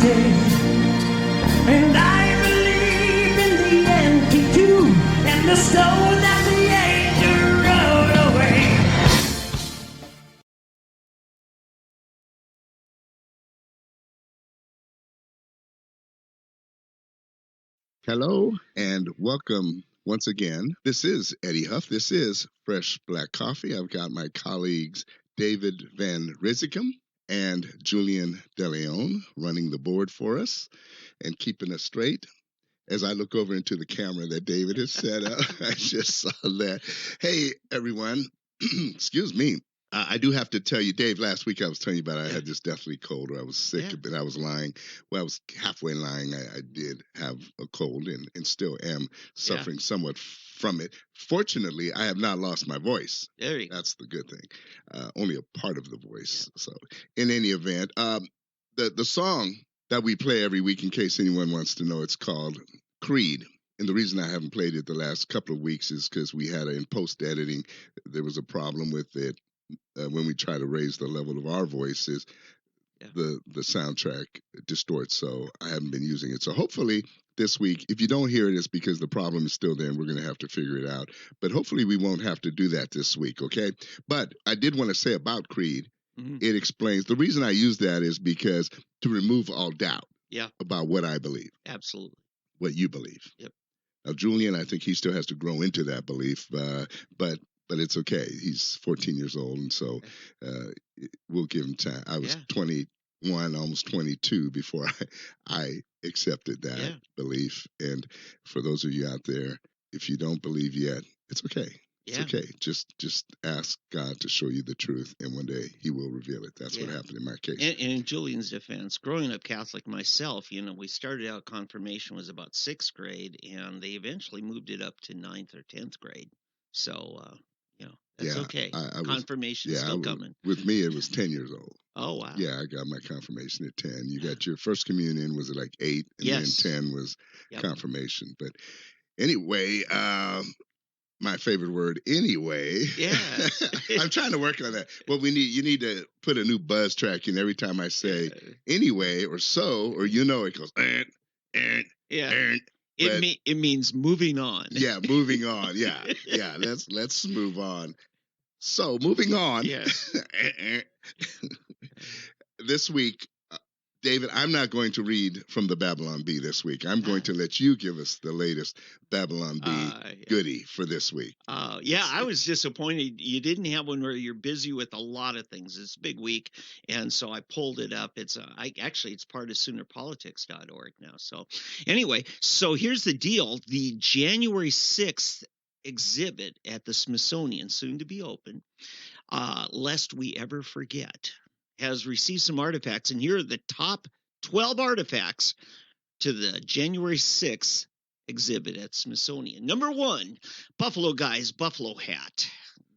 stay. And I believe in the empty tomb and the stone that the angel rolled away. Hello and welcome once again. This is Eddie Huff. This is Fresh Black Coffee. I've got my colleagues David Van Rizicum and Julian DeLeon running the board for us and keeping us straight. As I look over into the camera that David has set up, I just saw that. Hey, everyone. Excuse me. I do have to tell you, Dave, last week I was telling you about I had this deathly cold, or I was sick, but I was lying. Well, I was halfway lying. I did have a cold and still am suffering somewhat from it. Fortunately, I have not lost my voice. There you go. That's the good thing. Only a part of the voice. So in any event, the song that we play every week, in case anyone wants to know, it's called Creed. And the reason I haven't played it the last couple of weeks is because we had in post-editing, there was a problem with it. When we try to raise the level of our voices, the soundtrack distorts, so I haven't been using it. So hopefully this week, if you don't hear it, it's because the problem is still there and we're going to have to figure it out. But hopefully we won't have to do that this week, okay? But I did want to say about Creed, it explains, the reason I use that is because to remove all doubt about what I believe. Absolutely. What you believe. Yep. Now, Julian, I think he still has to grow into that belief, but it's okay. He's 14 years old, and so we'll give him time. I was 21, almost 22 before I accepted that belief. And for those of you out there, if you don't believe yet, it's okay. It's okay. Just ask God to show you the truth, and one day He will reveal it. That's what happened in my case. And in Julian's defense, growing up Catholic myself, we started out confirmation was about 6th grade, and they eventually moved it up to 9th or 10th grade. So, that's okay. Confirmation's still coming. With me, it was 10 years old. Oh, wow. Yeah, I got my confirmation at 10. You got your first communion, was it like 8? And then 10 was confirmation. But anyway, my favorite word, anyway. Yeah. I'm trying to work on that. Well, you need to put a new buzz track in every time I say anyway or so, or it goes, It means moving on. Yeah, moving on. Yeah. Let's move on. So, moving on. Yes. This week, David, I'm not going to read from the Babylon Bee this week. I'm going to let you give us the latest Babylon Bee goodie for this week. I was disappointed you didn't have one where you're busy with a lot of things. It's a big week, and so I pulled it up. It's it's part of SoonerPolitics.org now. So anyway, so here's the deal. The January 6th exhibit at the Smithsonian, soon to be open, lest we ever forget, has received some artifacts, and here are the top 12 artifacts to the January 6th exhibit at Smithsonian. Number 1, Buffalo Guy's buffalo hat.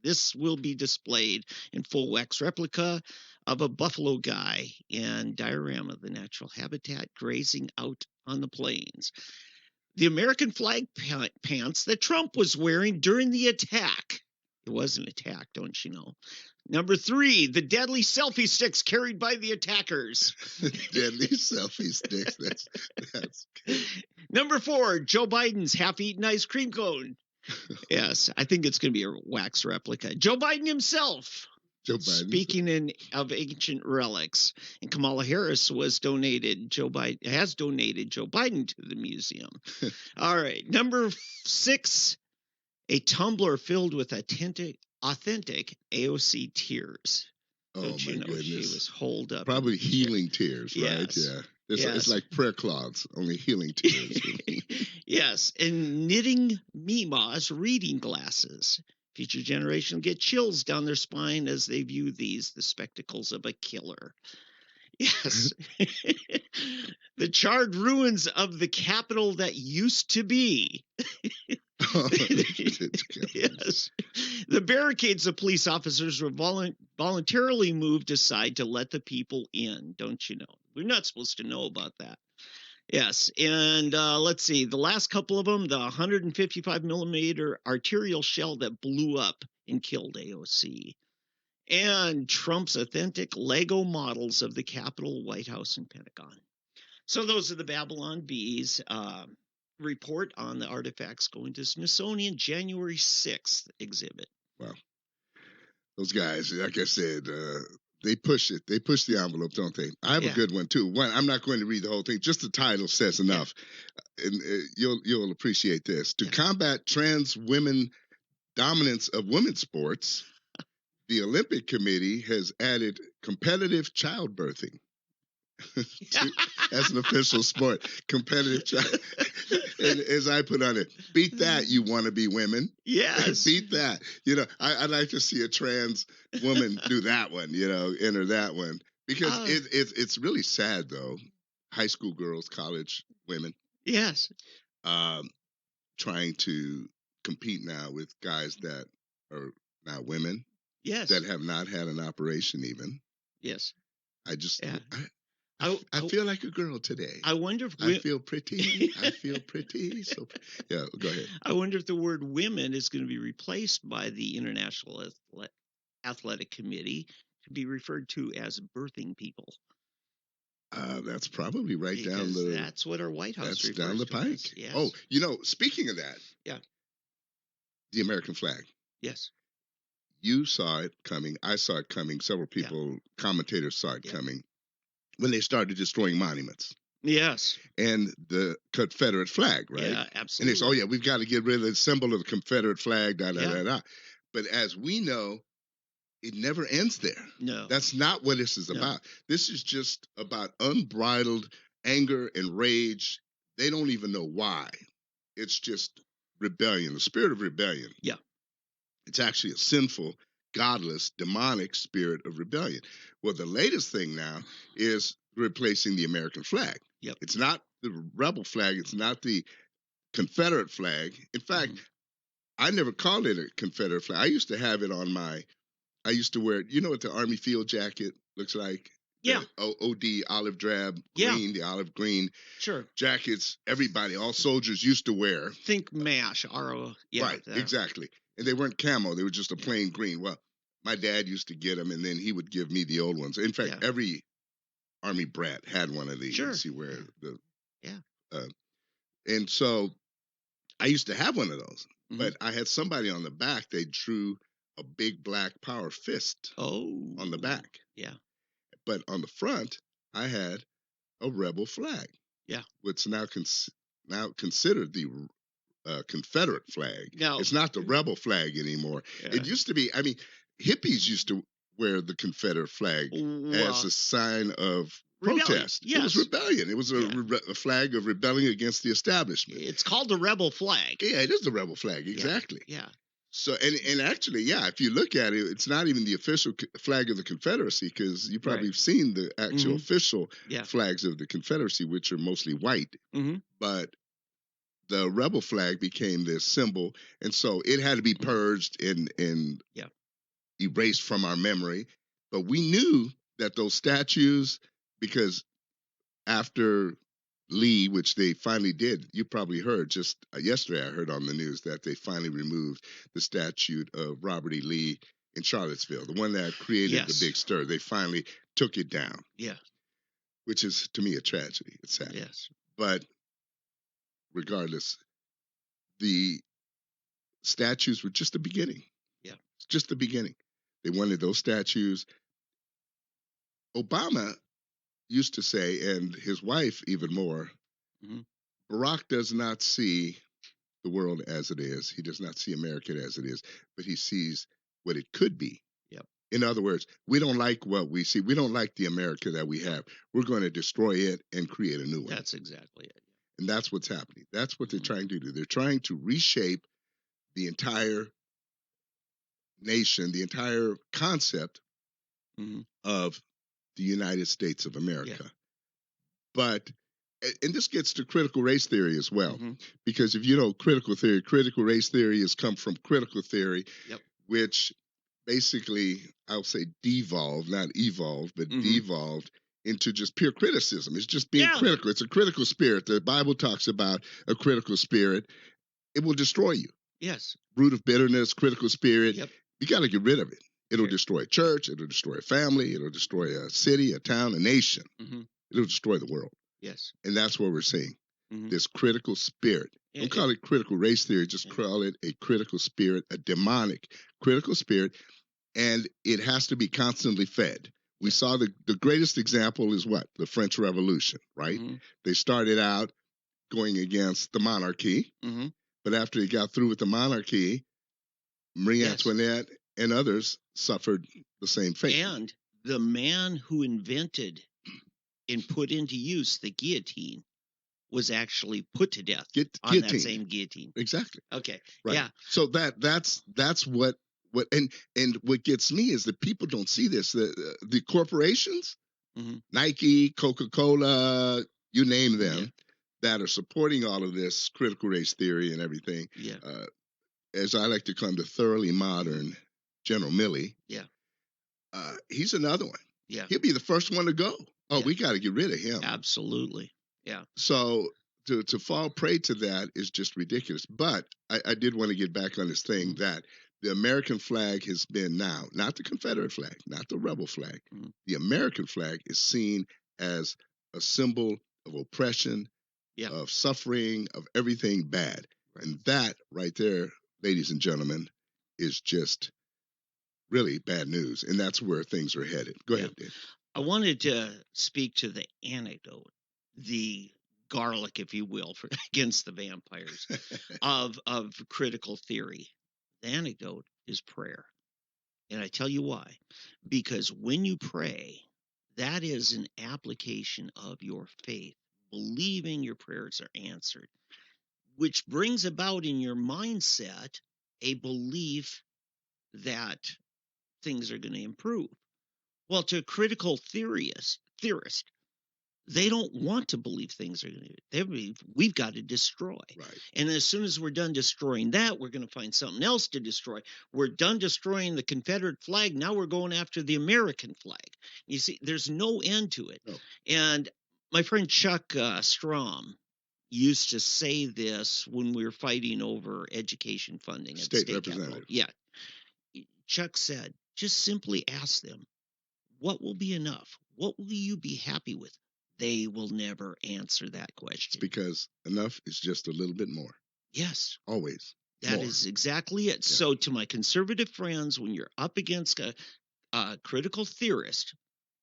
This will be displayed in full wax replica of a buffalo guy and diorama of the natural habitat grazing out on the plains. The American flag pants that Trump was wearing during the attack. It was an attack, don't you know? Number 3, the deadly selfie sticks carried by the attackers. Deadly selfie sticks. That's good. Number 4, Joe Biden's half-eaten ice cream cone. Yes, I think it's going to be a wax replica. Joe Biden himself. Speaking of ancient relics, and Kamala Harris has donated Joe Biden to the museum. All right, number 6, a tumbler filled with authentic AOC tears. Oh, my goodness. She was holed up. Probably healing tears, right? Yes. Yeah. It's like prayer cloths, only healing tears. Yes, and knitting Mima's reading glasses. Future generation get chills down their spine as they view these, the spectacles of a killer. Yes. The charred ruins of the Capitol that used to be. Yes. The barricades of police officers were voluntarily moved aside to let the people in, don't you know? We're not supposed to know about that. Yes, and let's see, the last couple of them, the 155 millimeter arterial shell that blew up and killed AOC, and Trump's authentic Lego models of the Capitol, White House, and Pentagon. So those are the Babylon Bees. Report on the artifacts going to Smithsonian January 6th exhibit. Wow. Those guys, like I said, they push it. They push the envelope, don't they? I have a good one too. One, I'm not going to read the whole thing. Just the title says enough, and you'll appreciate this. To combat trans women dominance of women's sports, the Olympic Committee has added competitive childbirthing as an official sport. Competitive child. And as I put on it, beat that, you want to be women. Yes. Beat that. I'd like to see a trans woman do that one, enter that one. Because it's really sad, though. High school girls, college women. Yes. Trying to compete now with guys that are now women. Yes. That have not had an operation even. Yes. I just, I feel like a girl today. I wonder if I feel pretty. I feel pretty. So, yeah, go ahead. I wonder if the word women is going to be replaced by the International Athletic Committee to be referred to as birthing people. That's probably right down the. That's what our White House refers down the to pike. as. Yes. Oh, speaking of that. Yeah. The American flag. Yes. You saw it coming. I saw it coming. Several people, commentators saw it coming when they started destroying monuments. Yes. And the Confederate flag, right? Yeah, absolutely. And they say, we've got to get rid of the symbol of the Confederate flag, da. But as we know, it never ends there. No. That's not what this is about. This is just about unbridled anger and rage. They don't even know why. It's just rebellion, the spirit of rebellion. Yeah. It's actually a sinful, godless, demonic spirit of rebellion. Well, the latest thing now is replacing the American flag. Yep. It's not the rebel flag. It's not the Confederate flag. In fact, I never called it a Confederate flag. I used to have it on I used to wear it. You know what the Army field jacket looks like? Yeah. OD, olive drab, green, the olive green. Sure. Jackets, everybody, all soldiers used to wear. Think MASH, RO. Yeah, right, exactly. And they weren't camo. They were just a plain green. Well, my dad used to get them, and then he would give me the old ones. In fact, every Army brat had one of these. Sure. You wear the. And so I used to have one of those. But I had somebody on the back, they drew a big black power fist on the back. Yeah. But on the front, I had a rebel flag. Yeah. Which now considered the Confederate flag. No. It's not the rebel flag anymore. Yeah. It used to be, hippies used to wear the Confederate flag as a sign of protest. Yes. It was rebellion. It was a flag of rebelling against the establishment. It's called the rebel flag. Yeah, it is the rebel flag. Exactly. Yeah. So, and actually, if you look at it, it's not even the official flag of the Confederacy, because you probably have seen the actual official flags of the Confederacy, which are mostly white. But the rebel flag became this symbol, and so it had to be purged and erased from our memory. But we knew that those statues, because after Lee, which they finally did. You probably heard just yesterday, I heard on the news that they finally removed the statue of Robert E. Lee in Charlottesville, the one that created the big stir. They finally took it down. Yeah. Which is, to me, a tragedy. It's sad. Yes. But regardless, the statues were just the beginning. Yeah. It's just the beginning. They wanted those statues. Obama used to say, and his wife even more, Barack does not see the world as it is. He does not see America as it is, but he sees what it could be. Yep. In other words, we don't like what we see. We don't like the America that we have. We're going to destroy it and create a new one. That's exactly it. And that's what's happening. That's what they're trying to do. They're trying to reshape the entire nation, the entire concept of the United States of America. Yeah. But, and this gets to critical race theory as well, because if you know critical race theory has come from critical theory, which basically, I'll say devolved, not evolved, but devolved into just pure criticism. It's just being critical. It's a critical spirit. The Bible talks about a critical spirit. It will destroy you. Yes. Root of bitterness, critical spirit. Yep. You got to get rid of it. It'll destroy a church. It'll destroy a family. It'll destroy a city, a town, a nation. It'll destroy the world. Yes. And that's what we're seeing. Mhm. This critical spirit. Don't call it critical race theory, just call it a critical spirit, a demonic critical spirit, and it has to be constantly fed. We saw the greatest example is what? The French Revolution, right? Mhm. They started out going against the monarchy, Mhm. but after they got through with the monarchy, Marie Yes. Antoinette and others suffered the same fate. And the man who invented and put into use the guillotine was actually put to death on that same guillotine. Exactly. Okay. Right. Yeah. So that's what and what gets me is that people don't see this. The corporations, Mhm. Nike, Coca-Cola, you name them, Yeah. that are supporting all of this critical race theory and everything. Yeah. As I like to call him, the thoroughly modern General Milley. Yeah. He's another one. Yeah. He'll be the first one to go. Oh, Yeah. we got to get rid of him. Absolutely. Yeah. So to fall prey to that is just ridiculous. But I did want to get back on this thing that the American flag has been now, not the Confederate flag, not the rebel flag. The American flag is seen as a symbol of oppression, of suffering, of everything bad. And that right there, ladies and gentlemen, is just really bad news. And that's where things are headed. Go ahead, Dave. I wanted to speak to the anecdote, the garlic, if you will, for against the vampires of critical theory. The anecdote is prayer. And I tell you why. Because when you pray, that is an application of your faith, believing your prayers are answered, which brings about in your mindset a belief that things are going to improve. Well, to a critical theorist, they don't want to believe things are going to. They believe we've got to destroy. Right. And as soon as we're done destroying that, we're going to find something else to destroy. We're done destroying the Confederate flag. Now we're going after the American flag. You see, there's no end to it. No. And my friend Chuck Strom used to say this when we were fighting over education funding at State the state capitol. representative. Yeah. Chuck said, just simply ask them, what will be enough? What will you be happy with? They will never answer that question. It's because enough is just a little bit more. Yes. Always. That more. is exactly it. Yeah. So to my conservative friends, when you're up against a critical theorist,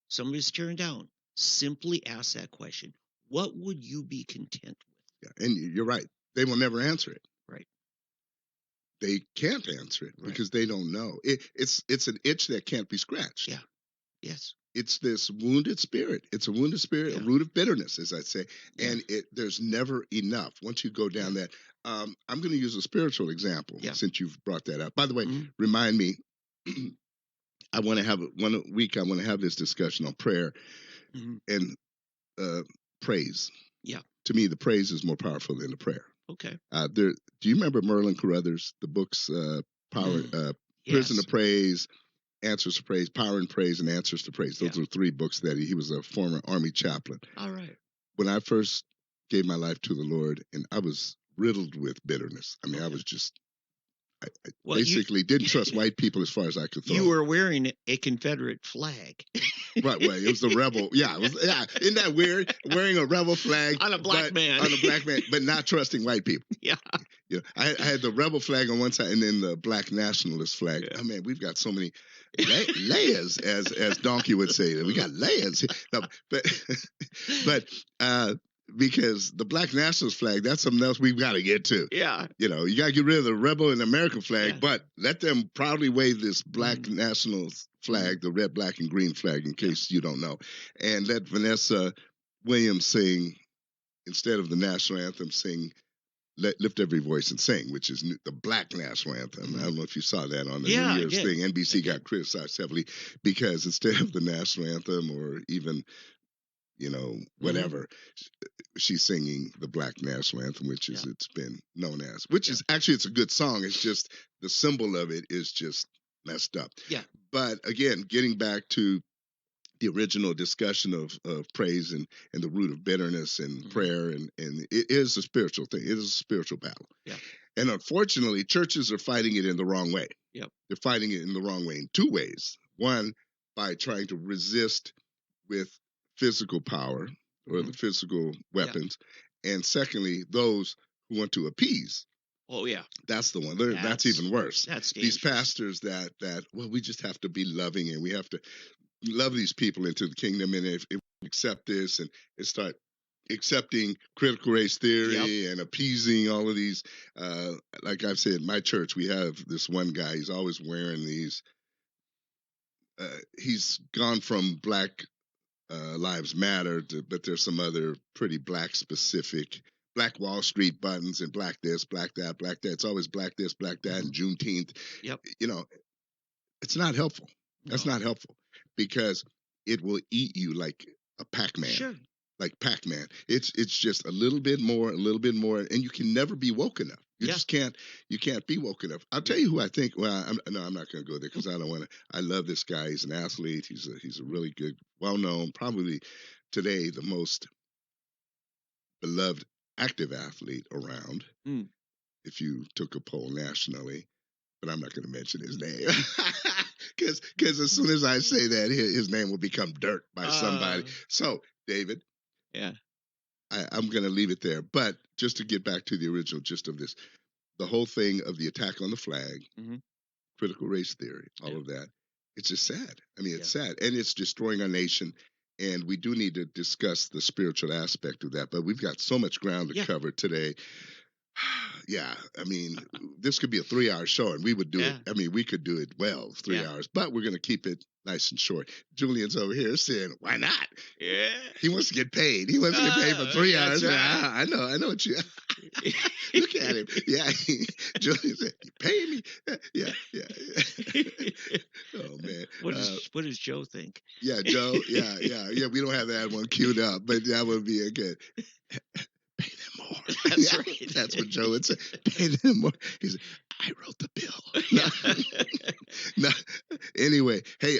somebody's turned down, simply ask that question. What would you be content with? Yeah. And you're right. They will never answer it. Right. They can't answer it because they don't know. It's an itch that can't be scratched. Yeah. Yes. It's this wounded spirit. It's a wounded spirit, a root of bitterness, as I say. And there's never enough. Once you go down that, I'm going to use a spiritual example since you've brought that up. By the way, remind me, I want to have one week. I want to have this discussion on prayer and praise. Yeah. To me, the praise is more powerful than the prayer. Okay. Do you remember Merlin Carruthers, the books, Prison of Praise, Answers to Praise, Power and Praise, and Answers to Praise? Those are 3 books that he was a former Army chaplain. All right. When I first gave my life to the Lord, and I was riddled with bitterness. I mean, I was just, I basically didn't trust white people as far as I could throw. You were wearing a Confederate flag. Right. It was the rebel. Yeah. Isn't that weird? Wearing a rebel flag on a black man. On a black man, but not trusting white people. Yeah. You know, I had the rebel flag on one side and then the black nationalist flag. Yeah. Oh man, we've got so many layers, as Donkey would say. We got layers. No, but because the black nationalist flag, that's something else we've got to get to. Yeah. You know, you got to get rid of the rebel and American flag, but let them proudly wave this black nationalist flag, the red, black, and green flag, in case you don't know. And let Vanessa Williams sing, instead of the national anthem, sing Lift Every Voice and Sing, which is the black national anthem. I don't know if you saw that on the New Year's thing. NBC got criticized heavily because instead of the national anthem or even, you know, whatever, she's singing the black national anthem, which is it's been known as, which is actually, it's a good song. It's just the symbol of it is just messed up. Yeah. But again, getting back to the original discussion of praise and the root of bitterness and prayer, and it is a spiritual thing. It is a spiritual battle. Yeah. And unfortunately, churches are fighting it in the wrong way. Yep. They're fighting it in the wrong way in 2 ways. One, by trying to resist with physical power, or the physical weapons, and secondly, those who want to appease. Oh yeah, That's the one. That's even worse. That's These dangerous. pastors that well, we just have to be loving and we have to love these people into the kingdom, and if we accept this and start accepting critical race theory and appeasing all of these, like I've said, my church, we have this one guy. He's always wearing these. He's gone from Black Lives Matter, but there's some other pretty Black specific. Black Wall Street buttons and black this, black that, black that. It's always black this, black that, and Juneteenth. Yep. You know, it's not helpful. That's No. not helpful because it will eat you like a Pac-Man. Sure. Like Pac-Man. It's just a little bit more, and you can never be woke enough. You just can't. You can't be woke enough. I'll tell you who I think. Well, I'm not going to go there because I don't want to. I love this guy. He's an athlete. He's a really good, well-known, probably today the most beloved active athlete around. If you took a poll nationally, but I'm not going to mention his name because as soon as I say that, his name will become dirt by somebody. So, David, I'm going to leave it there. But just to get back to the original gist of this, the whole thing of the attack on the flag, critical race theory, all of that, it's just sad. I mean, it's sad, and it's destroying our nation. And we do need to discuss the spiritual aspect of that. But we've got so much ground to cover today. Yeah, I mean, this could be a 3-hour show, and we would do it. I mean, we could do it well, 3 hours, but we're going to keep it nice and short. Julian's over here saying, "Why not?" Yeah, he wants to get paid. He wants to get paid for 3 hours. Right. I know what you. Look at him. Yeah, Julian said, "You pay me." Yeah. Oh man, what does Joe think? Yeah, Joe. Yeah. We don't have that one queued up, but that would be a good. Pay them more. That's right. That's what Joe would say. Pay them more. He said, "I wrote the bill." No. Anyway, hey,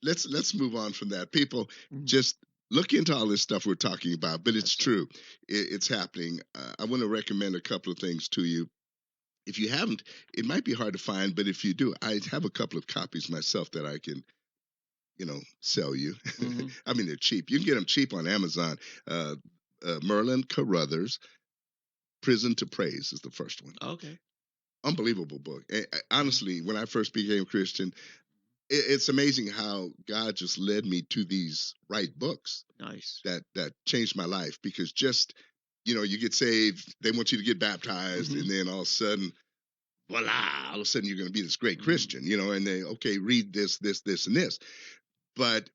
let's move on from that. People, just look into all this stuff we're talking about, but it's true. It's happening. I want to recommend a couple of things to you. If you haven't, it might be hard to find, but if you do, I have a couple of copies myself that I can, sell you. I mean, they're cheap. You can get them cheap on Amazon. Merlin Carruthers, Prison to Praise is the first one. Okay. Unbelievable book. And honestly, when I first became a Christian, it's amazing how God just led me to these right books. Nice. That changed my life because just, you get saved, they want you to get baptized, and then all of a sudden, voila, all of a sudden you're going to be this great Christian, and they, okay, read this, and this. But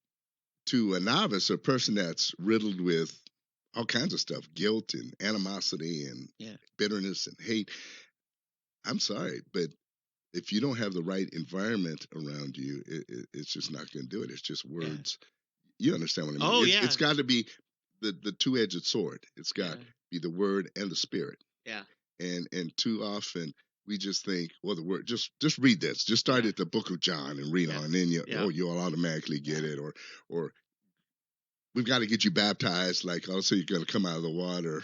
to a novice, a person that's riddled with all kinds of stuff, guilt and animosity and bitterness and hate. I'm sorry, but if you don't have the right environment around you, it's just not going to do it. It's just words. You understand what I mean? Oh, It's got to be the two-edged sword. It's got to be the word and the spirit. Yeah. And too often we just think, well, the word, just read this. Just start at the book of John and read on, and then you'll automatically get it. Or we've got to get you baptized, like also you're going to come out of the water.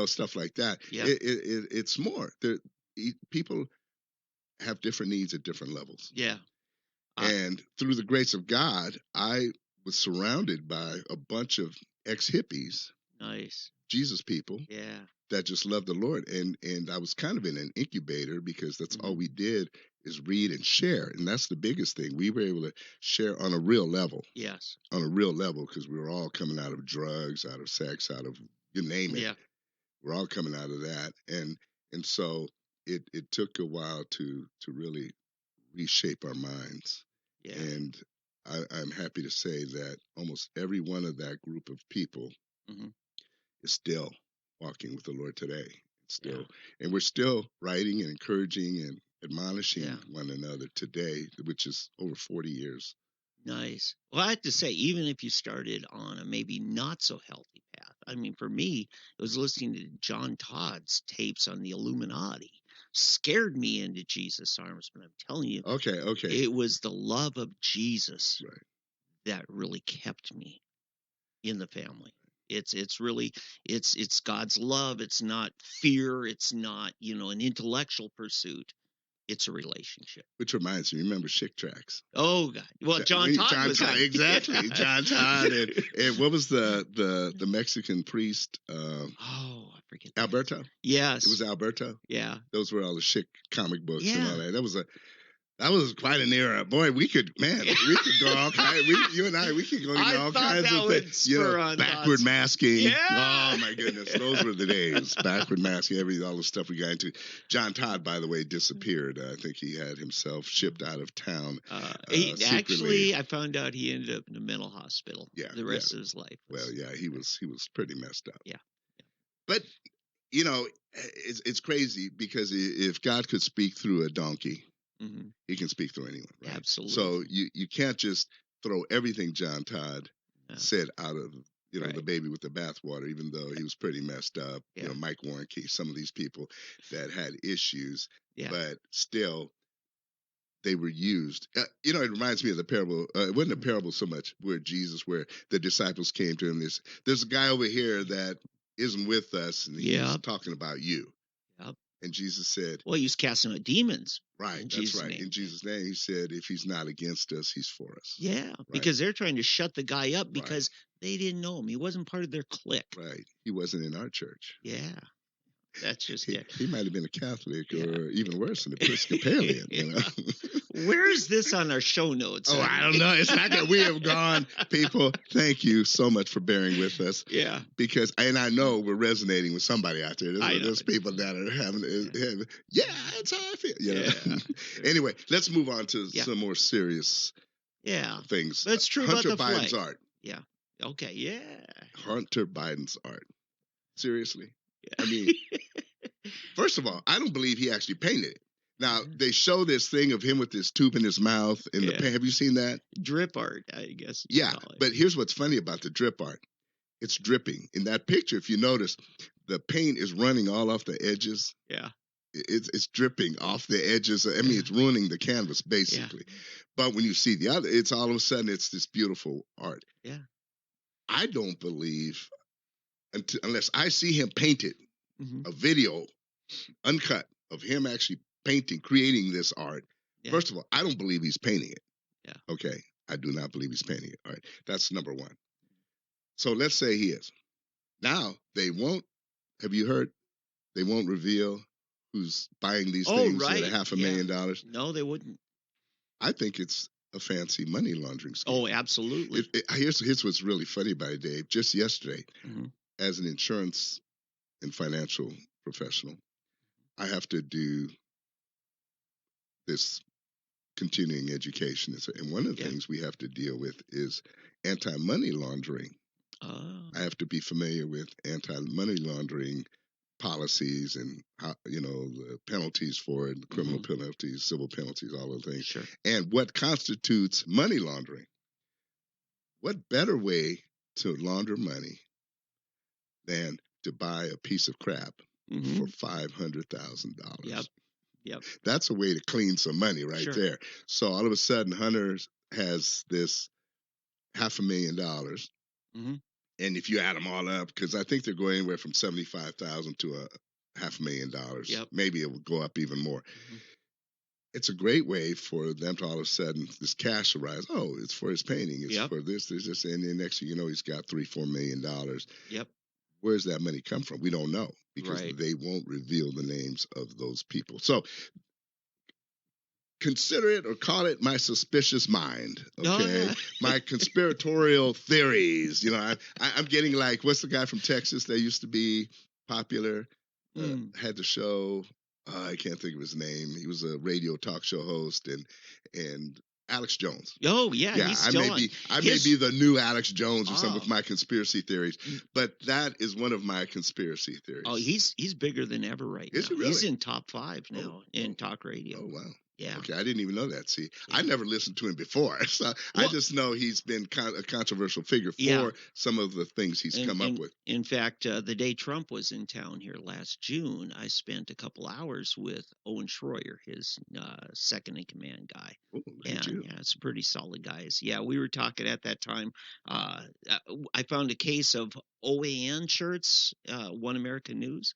Stuff like that. Yeah. It's more. People have different needs at different levels. Yeah. And through the grace of God, I was surrounded by a bunch of ex-hippies. Nice. Jesus people. Yeah. That just loved the Lord. And I was kind of in an incubator because that's all we did is read and share. And that's the biggest thing. We were able to share on a real level. Yes. On a real level, because we were all coming out of drugs, out of sex, out of, you name it. Yeah. We're all coming out of that. And so it took a while to really reshape our minds. Yeah. And I'm happy to say that almost every one of that group of people is still walking with the Lord today. Still, and we're still writing and encouraging and admonishing one another today, which is over 40 years. Nice. Well, I have to say, even if you started on a maybe not so healthy path, I mean, for me, it was listening to John Todd's tapes on the Illuminati. Scared me into Jesus' arms, but I'm telling you, okay, it was the love of Jesus that really kept me in the family. It's really it's God's love. It's not fear. It's not an intellectual pursuit. It's a relationship. Which reminds me, remember Chick Tracks? Oh God! Well, John Todd was on. Exactly. John Todd and what was the Mexican priest? Oh, I forget. that. Alberto. Yes. It was Alberto. Yeah. Those were all the Chick comic books and Yeah. all that. That was quite an era. Boy, we could go all kinds. You and I, we could go into all kinds of things. Backward masking. Yeah. Oh my goodness, those were the days. Backward masking, all the stuff we got into. John Todd, by the way, disappeared. I think he had himself shipped out of town. Actually, I found out he ended up in a mental hospital. Yeah, the rest of his life. Well, yeah, he was pretty messed up. Yeah. But it's crazy because if God could speak through a donkey. Mm-hmm. He can speak through anyone, right? Absolutely. So you can't just throw everything John Todd said out of the baby with the bathwater, even though he was pretty messed up. Yeah. Mike Warnke, some of these people that had issues, but still they were used. It reminds me of the parable. It wasn't a parable so much where the disciples came to him. There's a guy over here that isn't with us, and he's talking about you. Yep. And Jesus said, well, he was casting out demons. Right, that's right. Name. In Jesus' name, he said, if he's not against us, he's for us. Yeah, right? Because they're trying to shut the guy up because they didn't know him. He wasn't part of their clique. Right. He wasn't in our church. Yeah. That's just he might have been a Catholic or even worse, an Episcopalian. Where is this on our show notes? Oh, I don't know. It's not that we have gone. People, thank you so much for bearing with us. Yeah. Because, and I know we're resonating with somebody out there. There's people that are having, that's how I feel. Anyway, let's move on to some more serious things. That's true Hunter about the Biden's flag. art. Yeah. Okay. Yeah. Hunter Biden's art. Seriously. I mean, first of all, I don't believe he actually painted it. Now, they show this thing of him with this tube in his mouth in the paint. Have you seen that? Drip art, I guess. Yeah, but here's what's funny about the drip art. It's dripping. In that picture, if you notice, the paint is running all off the edges. Yeah. It's dripping off the edges. I mean, it's ruining the canvas, basically. Yeah. But when you see the other, it's all of a sudden, it's this beautiful art. Yeah. I don't believe, unless I see him painted, a video, uncut, of him actually creating this art. Yeah. First of all, I don't believe he's painting it. Yeah. Okay. I do not believe he's painting it. All right. That's number one. So let's say he is. Now, have you heard? They won't reveal who's buying these things at $500,000. No, they wouldn't. I think it's a fancy money laundering scheme. Oh, absolutely. Here's what's really funny about it, Dave. Just yesterday, as an insurance and financial professional, I have to do this continuing education. And one of the things we have to deal with is anti-money laundering. Oh. I have to be familiar with anti-money laundering policies and how, the penalties for it, criminal penalties, civil penalties, all those things. Sure. And what constitutes money laundering. What better way to launder money than to buy a piece of crap for $500,000? Yep. That's a way to clean some money there. So all of a sudden, Hunter has this $500,000. And if you add them all up, because I think they're going anywhere from $75,000 to $500,000. Yep. Maybe it will go up even more. It's a great way for them to all of a sudden, this cash arise. Oh, it's for his painting. It's for this, and then next thing you know, he's got $3-4 million. Yep. Where's that money come from? We don't know because they won't reveal the names of those people. So consider it or call it my suspicious mind, okay? My conspiratorial theories. I'm getting like, what's the guy from Texas that used to be popular? Had the show. I can't think of his name. He was a radio talk show host and Alex Jones. Oh, yeah. He's still I may be the new Alex Jones or something with my conspiracy theories, but that is one of my conspiracy theories. Oh, he's bigger than ever right now. Is he really? He's in top 5 now in talk radio. Oh, wow. Yeah. Okay, I didn't even know that. See, I never listened to him before, so I just know he's been a controversial figure for some of the things he's come up with. In fact, the day Trump was in town here last June, I spent a couple hours with Owen Schroyer, his second-in-command guy. Oh, it's a pretty solid guys. Yeah, we were talking at that time. I found a case of OAN shirts, One American News,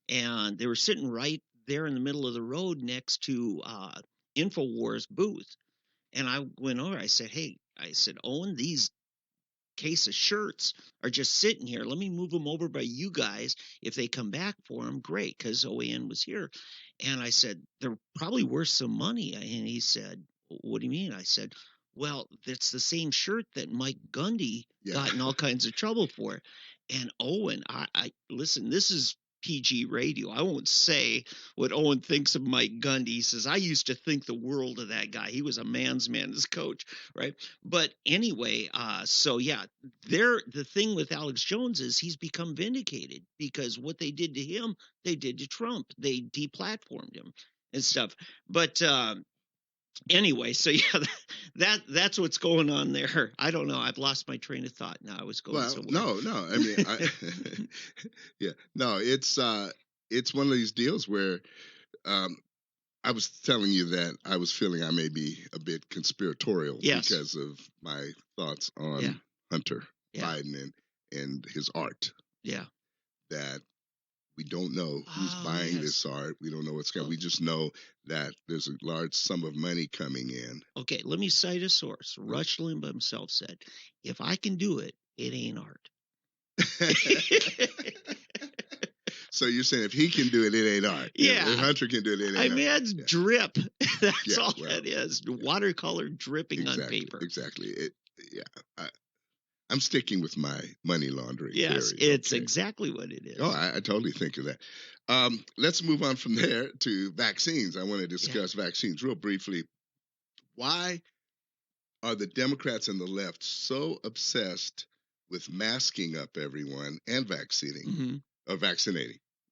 and they were sitting right there in the middle of the road next to InfoWars booth. And I went over, I said, hey, Owen, these case of shirts are just sitting here. Let me move them over by you guys. If they come back for them, great, because OAN was here. And I said, they're probably worth some money. And he said, what do you mean? I said, well, it's the same shirt that Mike Gundy got in all kinds of trouble for. And Owen, I listen, this is PG radio. I won't say what Owen thinks of Mike Gundy. He says, I used to think the world of that guy. He was a man's man as coach, right? But anyway, so yeah, the thing with Alex Jones is he's become vindicated because what they did to him, they did to Trump. They deplatformed him and stuff. But anyway, so yeah, that's what's going on there. I don't know. I've lost my train of thought now. I was going somewhere. No. I mean, yeah, no. It's one of these deals where I was telling you that I was feeling I may be a bit conspiratorial because of my thoughts on Hunter Biden and his art. Yeah, that we don't know who's buying this art. We don't know what's going. We just know that there's a large sum of money coming in. Okay, let me cite a source. Rush Limbaugh himself said, "If I can do it, it ain't art." So you're saying if he can do it, it ain't art. Yeah. If Hunter can do it, it ain't art. I mean, it's drip. That's all that is. Watercolor dripping on paper. Exactly. I'm sticking with my money laundering theory. Yes, it's exactly what it is. Oh, I totally think of that. Let's move on from there to vaccines. I want to discuss vaccines real briefly. Why are the Democrats and the left so obsessed with masking up everyone and vaccinating?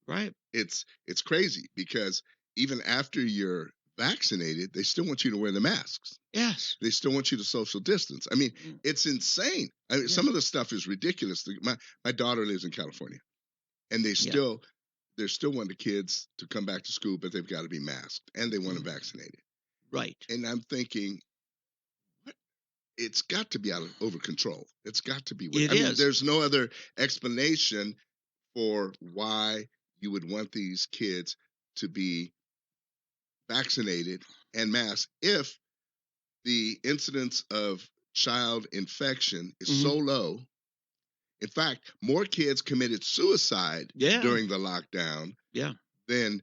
Right. It's crazy because even after you're vaccinated, they still want you to wear the masks. Yes. They still want you to social distance. I mean, it's insane. I mean, some of the stuff is ridiculous. My daughter lives in California, and they're still wanting the kids to come back to school, but they've got to be masked, and they want them vaccinated. Right. And I'm thinking, it's got to be over control. It's got to be. I mean, there's no other explanation for why you would want these kids to be vaccinated and masked if the incidence of child infection is so low. In fact, more kids committed suicide during the lockdown than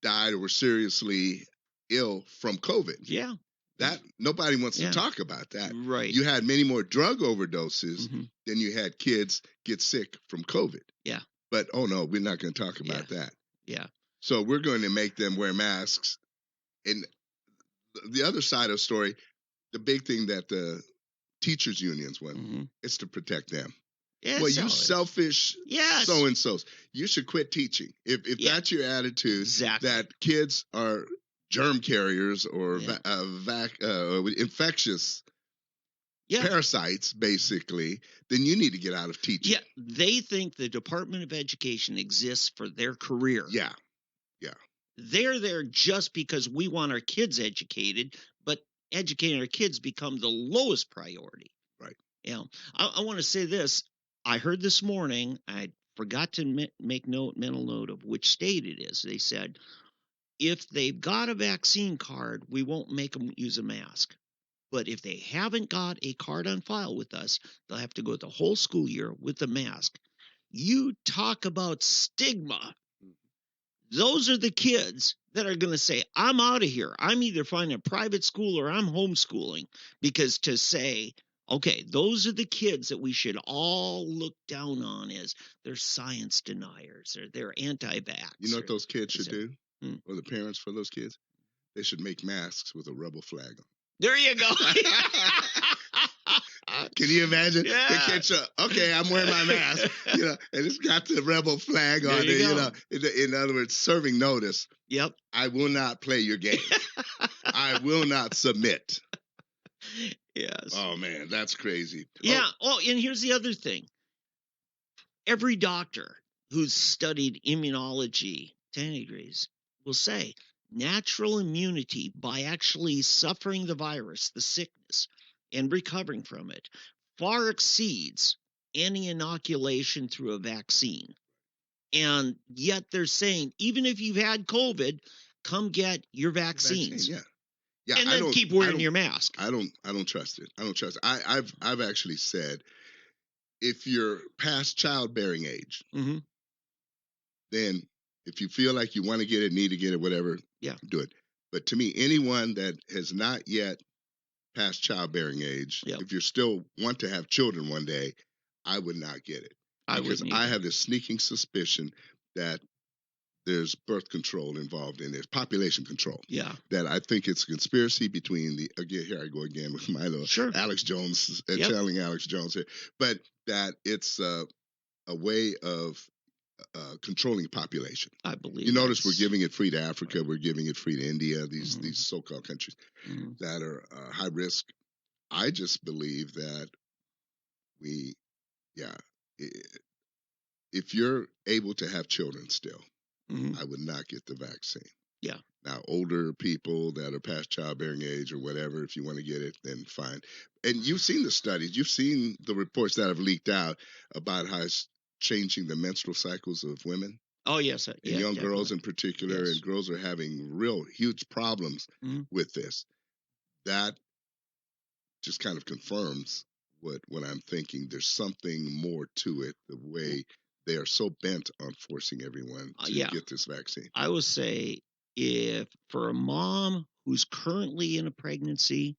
died or were seriously ill from COVID. Yeah. That nobody wants to talk about that. Right. You had many more drug overdoses than you had kids get sick from COVID. Yeah. But oh no, we're not going to talk about that. Yeah. So we're going to make them wear masks. And the other side of the story, the big thing that the teachers unions want is to protect them. Yeah, well, you selfish so-and-sos. You should quit teaching. If that's your attitude, that kids are germ carriers or infectious parasites, basically, then you need to get out of teaching. Yeah, they think the Department of Education exists for their career. Yeah. They're there just because we want our kids educated, but educating our kids become the lowest priority. Right. Yeah. I want to say this. I heard this morning, I forgot to make mental note of which state it is. They said, if they've got a vaccine card, we won't make them use a mask. But if they haven't got a card on file with us, they'll have to go the whole school year with the mask. You talk about stigma. Those are the kids that are going to say, I'm out of here. I'm either finding a private school or I'm homeschooling. Because to say, okay, those are the kids that we should all look down on as they're science deniers or they're anti-vax. You know what those kids should do? Or the parents for those kids? They should make masks with a rebel flag on. There you go. Can you imagine? Yeah. The kids okay, I'm wearing my mask, and it's got the rebel flag on it, in other words, serving notice. Yep. I will not play your game. I will not submit. Yes. Oh, man, that's crazy. Yeah. And here's the other thing. Every doctor who's studied immunology 10 degrees will say natural immunity by actually suffering the virus, the sickness, and recovering from it far exceeds any inoculation through a vaccine. And yet they're saying, even if you've had COVID, come get your vaccines. Vaccine, yeah. And then keep wearing your mask. I don't trust it. I don't trust it. I've actually said, if you're past childbearing age, Mm-hmm. then if you feel like you want to get it, need to get it, whatever, Yeah. do it. But to me, anyone that has not yet passed childbearing age, Yep. if you still want to have children one day, I would not get it. Because I have this sneaking suspicion that there's birth control involved in this, population control. Yeah. That I think it's a conspiracy between here I go again with my little Alex Jones, channeling Alex Jones here, but that it's a way of controlling population. I believe. You notice we're giving it free to Africa, we're giving it free to India, these so-called countries that are high risk. I just believe that if you're able to have children still, I would not get the vaccine. Yeah. Now, older people that are past childbearing age or whatever, if you want to get it, then fine. And you've seen the studies, you've seen the reports that have leaked out about how it's changing the menstrual cycles of women. Oh, yes. And young girls in particular, and girls are having real huge problems with this. That just kind of confirms what I'm thinking. There's something more to it, the way they are so bent on forcing everyone to get this vaccine. I will say, if for a mom who's currently in a pregnancy,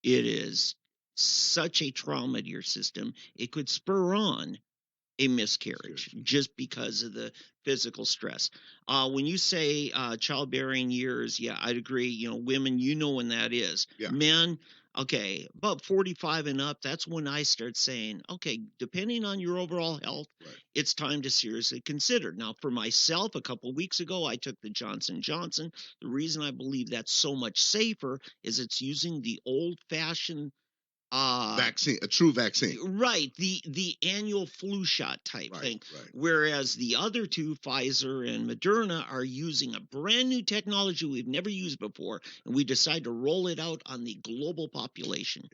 it is such a trauma to your system, it could spur on a miscarriage just because of the physical stress. When you say childbearing years, I'd agree. Women, when that is. Yeah. Men, okay, about 45 and up, that's when I start saying, okay, depending on your overall health, it's time to seriously consider. Now, for myself, a couple of weeks ago, I took the Johnson & Johnson. The reason I believe that's so much safer is it's using the old-fashioned vaccine, a true vaccine, right? The annual flu shot type thing, whereas the other two, Pfizer and Moderna, are using a brand new technology we've never used before, and we decide to roll it out on the global population.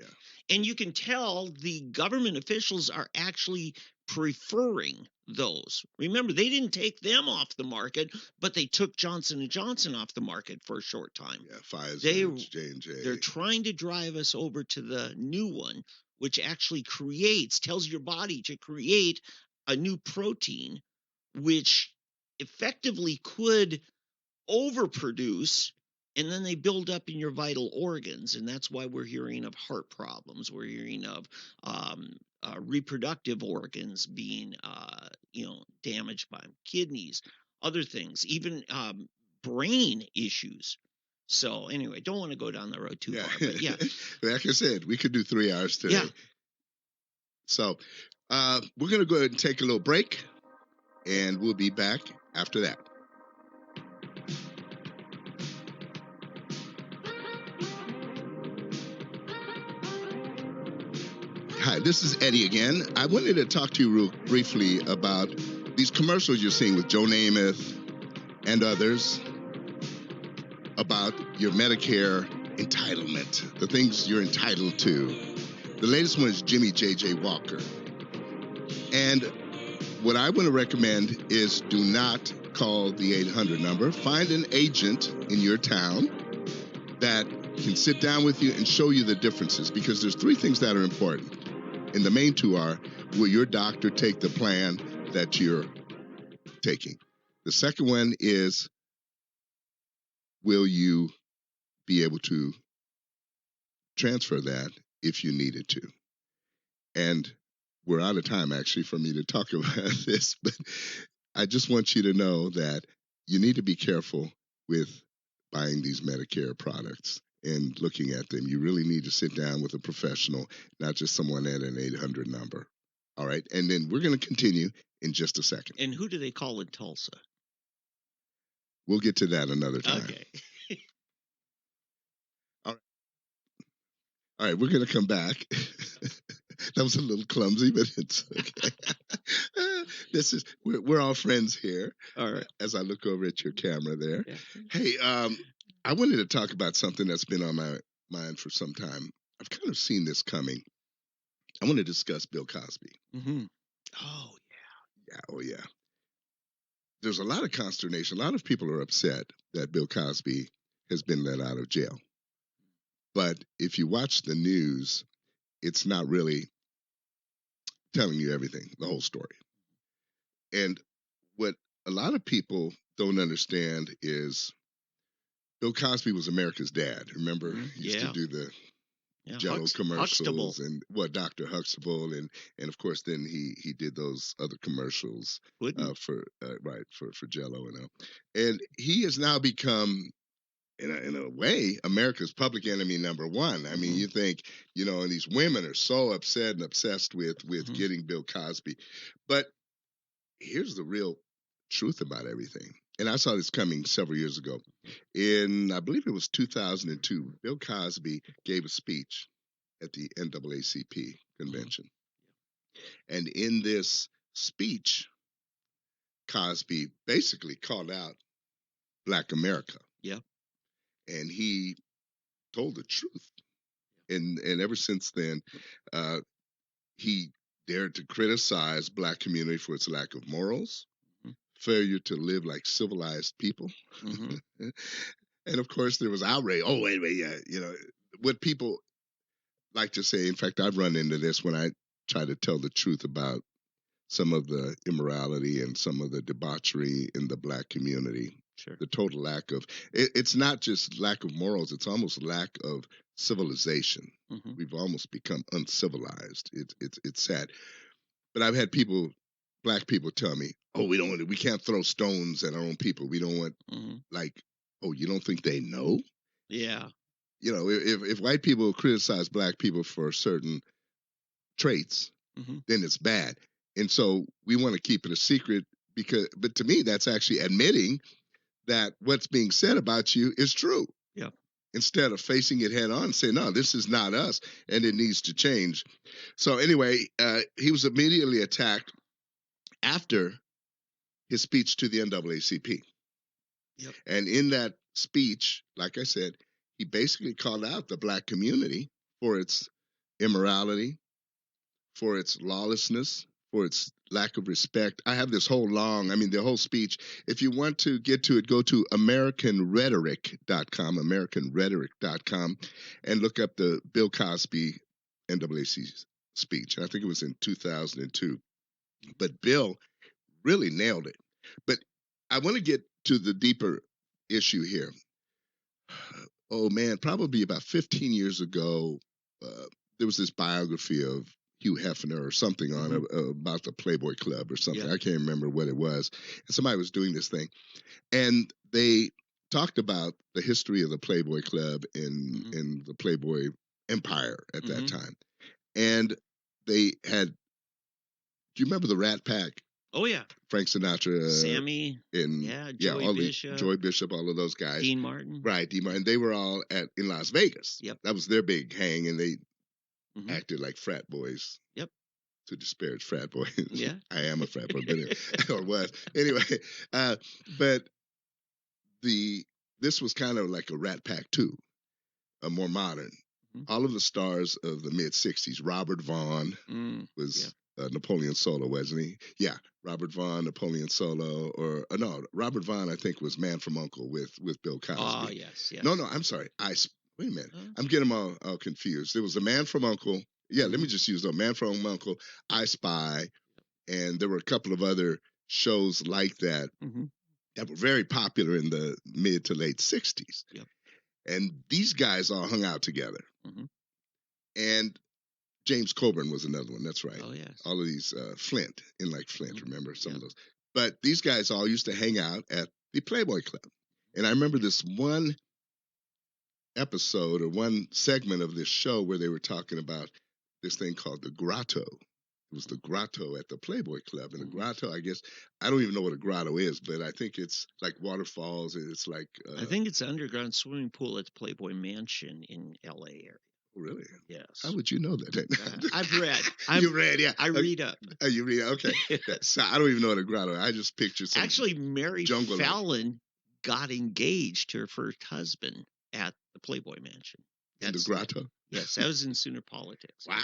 And you can tell the government officials are actually preferring those. Remember, they didn't take them off the market, but they took Johnson & Johnson off the market for a short time. Yeah, Pfizer, J&J. They're trying to drive us over to the new one, which actually tells your body to create a new protein, which effectively could overproduce, and then they build up in your vital organs. And that's why we're hearing of heart problems. We're hearing of reproductive organs being, damaged by kidneys, other things, even brain issues. So anyway, don't want to go down the road too far, but like I said, we could do 3 hours today. Yeah. So we're going to go ahead and take a little break, and we'll be back after that. Hi, this is Eddie again. I wanted to talk to you real briefly about these commercials you're seeing with Joe Namath and others about your Medicare entitlement, the things you're entitled to. The latest one is Jimmy J.J. Walker. And what I want to recommend is do not call the 800 number. Find an agent in your town that can sit down with you and show you the differences, because there's 3 things that are important. And the main 2 are, will your doctor take the plan that you're taking? The second one is, will you be able to transfer that if you needed to? And we're out of time, actually, for me to talk about this, but I just want you to know that you need to be careful with buying these Medicare products and looking at them. You really need to sit down with a professional, not just someone at an 800 number. All right? And then we're going to continue in just a second. And who do they call in Tulsa? We'll get to that another time. Okay. All right, we're going to come back. That was a little clumsy, but it's okay. We're all friends here. All right. As I look over at your camera there. Yeah. Hey, I wanted to talk about something that's been on my mind for some time. I've kind of seen this coming. I want to discuss Bill Cosby. Mm-hmm. Oh, yeah. Yeah, oh, yeah. there's a lot of consternation. A lot of people are upset that Bill Cosby has been let out of jail. But if you watch the news, it's not really telling you everything, the whole story. And what a lot of people don't understand is Bill Cosby was America's dad. Remember, he used to do the Jello commercials Huxtable. and Dr. Huxtable, and of course then he did those other commercials for Jello and all. And he has now become in a way America's public enemy number one. I mean, you think, and these women are so upset and obsessed with getting Bill Cosby. But here's the real truth about everything. And I saw this coming several years ago. I believe it was 2002, Bill Cosby gave a speech at the NAACP convention. And in this speech, Cosby basically called out Black America. Yeah. And he told the truth. And ever since then, he dared to criticize Black community for its lack of morals, failure to live like civilized people. And of course, there was outrage. Oh, wait, yeah. What people like to say, in fact, I've run into this when I try to tell the truth about some of the immorality and some of the debauchery in the Black community. Sure. The total lack of, it's not just lack of morals, it's almost lack of civilization. We've almost become uncivilized. It's sad. But I've had Black people tell me, oh, we can't throw stones at our own people. We don't want, oh, you don't think they know? Yeah. If white people criticize Black people for certain traits, then it's bad. And so we want to keep it a secret but to me, that's actually admitting that what's being said about you is true. Yeah. Instead of facing it head on and saying, no, this is not us and it needs to change. So anyway, he was immediately attacked after his speech to the NAACP. Yep. And in that speech, like I said, he basically called out the Black community for its immorality, for its lawlessness, for its lack of respect. I have this the whole speech. If you want to get to it, go to AmericanRhetoric.com, and look up the Bill Cosby NAACP speech. I think it was in 2002. But Bill really nailed it. But I want to get to the deeper issue here. Oh, man, probably about 15 years ago, there was this biography of Hugh Hefner or something on about the Playboy Club or something. I can't remember what it was. And somebody was doing this thing. And they talked about the history of the Playboy Club in the Playboy empire at that time. And they had, do you remember the Rat Pack? Oh, yeah. Frank Sinatra. Sammy. Joey Bishop, all of those guys. Dean Martin. Right, Dean Martin. They were all in Las Vegas. Yep. That was their big hang, and they acted like frat boys. Yep. To disparage frat boys. Yeah. I am a frat boy, but or was. Anyway, but this was kind of like a Rat Pack 2, a more modern. All of the stars of the mid-'60s, Robert Vaughn was Napoleon Solo, wasn't he? Yeah, Robert Vaughn, Napoleon Solo, Robert Vaughn, I think, was Man from U.N.C.L.E. with Bill Cosby. Oh, yes. No, I'm sorry. Wait a minute. I'm getting them all confused. There was a Man from U.N.C.L.E. Yeah, let me just use the Man from U.N.C.L.E., I Spy, and there were a couple of other shows like that that were very popular in the mid to late 60s. Yep. And these guys all hung out together. And James Coburn was another one. That's right. Oh, yes. All of these Flint, remember some of those. But these guys all used to hang out at the Playboy Club. And I remember this one episode or one segment of this show where they were talking about this thing called the Grotto. It was the Grotto at the Playboy Club. And the Grotto, I guess, I don't even know what a grotto is, but I think it's like waterfalls. It's like... I think it's an underground swimming pool at the Playboy Mansion in L.A. area. Really? Yes. How would you know that? I've read. You read, yeah. I read up. Oh, you read, okay. So I don't even know what a grotto. I just pictured some Actually, Mary jungle Fallon got engaged to her first husband at the Playboy Mansion. In the grotto? Yes, that was in Sooner Politics. Wow.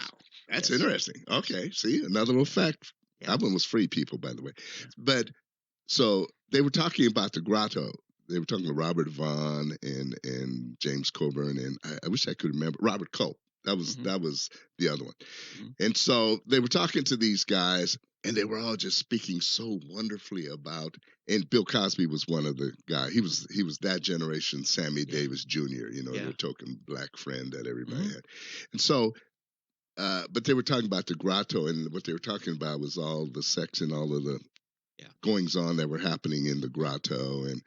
That's interesting. Okay. See, another little fact. Yeah. That one was free, people, by the way. Yeah. But So they were talking about the grotto. They were talking to Robert Vaughn and James Coburn, and I wish I could remember Robert Culp. That was the other one. And so they were talking to these guys, and they were all just speaking so wonderfully about. And Bill Cosby was one of the guys. He was that generation, Sammy Davis Jr. Their token black friend that everybody had. And so, but they were talking about the grotto, and what they were talking about was all the sex and all of the goings on that were happening in the grotto, and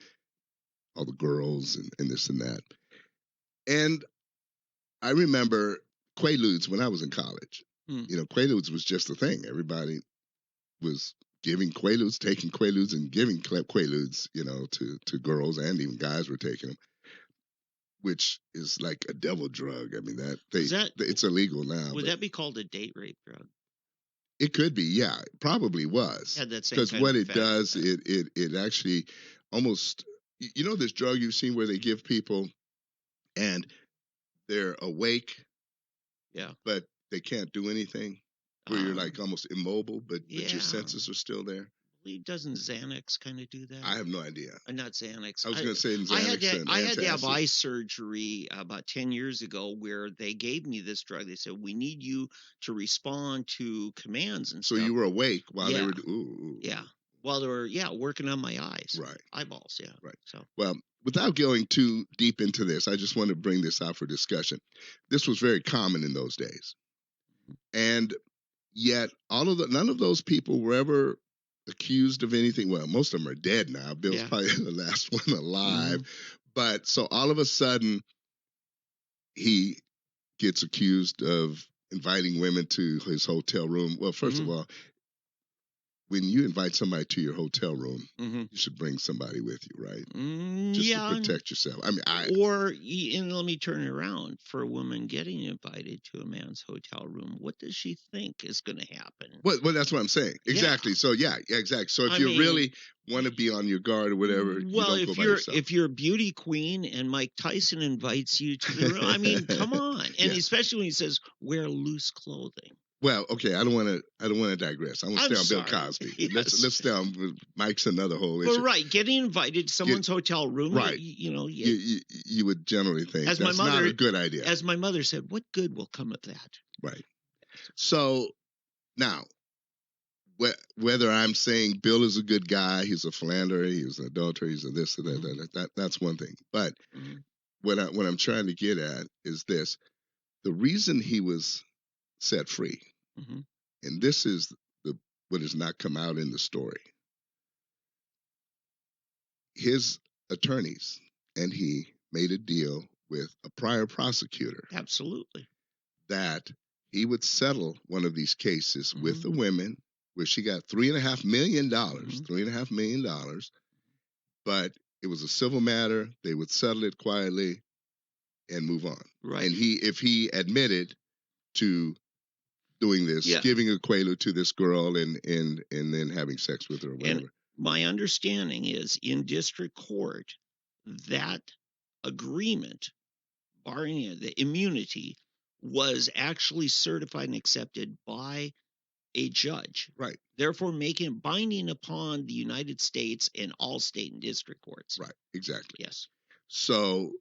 all the girls and this and that. And I remember Quaaludes when I was in college. Quaaludes was just a thing. Everybody was giving Quaaludes, taking Quaaludes, and giving Quaaludes, to girls, and even guys were taking them, which is like a devil drug. I mean, it's illegal now. Would that be called a date rape drug? It could be, yeah. It probably was. Because what it does, it actually almost, this drug you've seen where they give people and they're awake, but they can't do anything, where you're like almost immobile, but your senses are still there. Doesn't Xanax kind of do that? I have no idea. Not Xanax. I was going to say Xanax. I had to have eye surgery about 10 years ago where they gave me this drug. They said, we need you to respond to commands and stuff. So you were awake while they were... While they were, working on my eyes. Right. Eyeballs, Right. So, well, without going too deep into this, I just want to bring this out for discussion. This was very common in those days. And yet, none of those people were ever accused of anything. Well, most of them are dead now. Bill's probably the last one alive. But so all of a sudden, he gets accused of inviting women to his hotel room. Well, first of all, when you invite somebody to your hotel room, you should bring somebody with you, right? Just to protect yourself. I mean, and let me turn it around. For a woman getting invited to a man's hotel room, what does she think is going to happen? Well, that's what I'm saying. Exactly. Yeah. So exactly. So if you really want to be on your guard or whatever, you don't go by yourself. If you're a beauty queen and Mike Tyson invites you to the room, I mean, come on. And especially when he says wear loose clothing. Well, okay, I don't want to digress. I want to stay on Bill Cosby. Yes. Let's stay on Mike's another whole issue. Well, right, getting invited to someone's hotel room, right? You would generally think that's not a good idea. As my mother said, what good will come of that? Right. So now, whether I'm saying Bill is a good guy, he's a philanderer, he's an adulterer, he's a this or that, that's one thing. But what I'm trying to get at is this: the reason he was set free. And this is what has not come out in the story. His attorneys and he made a deal with a prior prosecutor. Absolutely. That he would settle one of these cases with the women, where she got $3.5 million, $3.5 million. But it was a civil matter. They would settle it quietly and move on. Right. And if he admitted to doing this, giving a Quaalude to this girl and then having sex with her or whatever. And my understanding is in district court, that agreement, barring the immunity, was actually certified and accepted by a judge. Right. Therefore, making it binding upon the United States and all state and district courts. Right. Exactly. Yes. So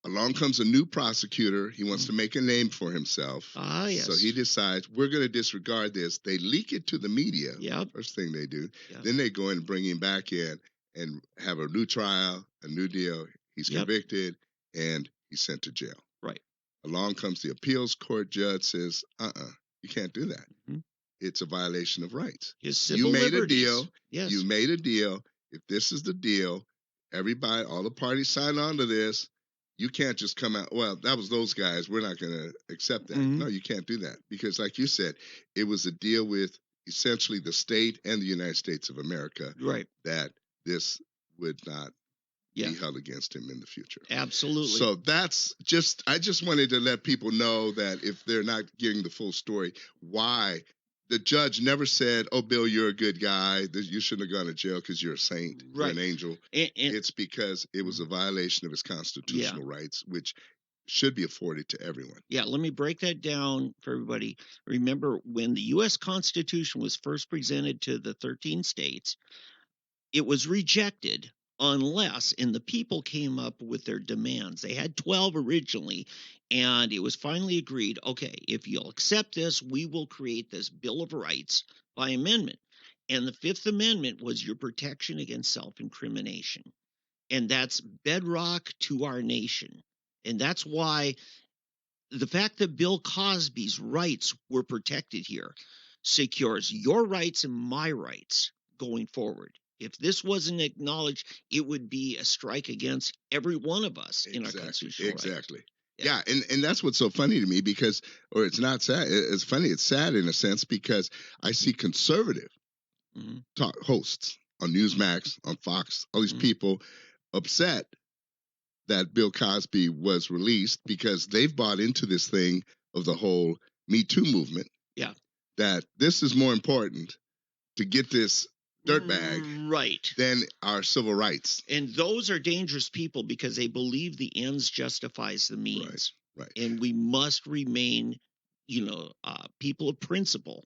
along comes a new prosecutor. He wants to make a name for himself. Yes. So he decides, we're going to disregard this. They leak it to the media. First thing they do. Then they go and bring him back in and have a new trial, a new deal. He's convicted and he's sent to jail. Right. Along comes the appeals court judge, says, you can't do that. It's a violation of rights. You made a deal. Yes. You made a deal. If this is the deal, everybody, all the parties sign on to this. You can't just come out, well, that was those guys. We're not going to accept that. No, you can't do that. Because like you said, it was a deal with essentially the state and the United States of America. Right. That this would not be held against him in the future. Absolutely. So I just wanted to let people know that if they're not getting the full story, why the judge never said, oh, Bill, you're a good guy. You shouldn't have gone to jail because you're a saint, you're an angel. And it's because it was a violation of his constitutional rights, which should be afforded to everyone. Yeah, let me break that down for everybody. Remember, when the U.S. Constitution was first presented to the 13 states, it was rejected unless, and the people came up with their demands. They had 12 originally, and it was finally agreed, okay, if you'll accept this, we will create this Bill of Rights by amendment. And the Fifth Amendment was your protection against self-incrimination. And that's bedrock to our nation. And that's why the fact that Bill Cosby's rights were protected here secures your rights and my rights going forward. If this wasn't acknowledged, it would be a strike against every one of us in our constitutional rights. Exactly. Yeah, and that's what's so funny to me because, or it's not sad. It's funny. It's sad in a sense because I see conservative talk hosts on Newsmax, on Fox, all these people upset that Bill Cosby was released because they've bought into this thing of the whole Me Too movement. Yeah. That this is more important to get this dirtbag right than our civil rights. And those are dangerous people because they believe the ends justifies the means. Right. And we must remain, people of principle.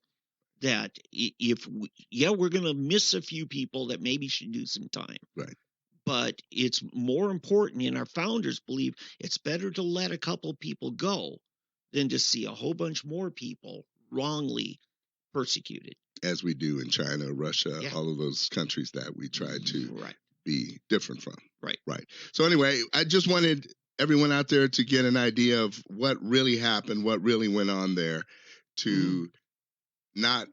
That if we're going to miss a few people that maybe should do some time. Right. But it's more important, and our founders believe it's better to let a couple people go than to see a whole bunch more people wrongly persecuted. As we do in China, Russia, all of those countries that we try to be different from. Right. So anyway, I just wanted everyone out there to get an idea of what really happened, what really went on there, to not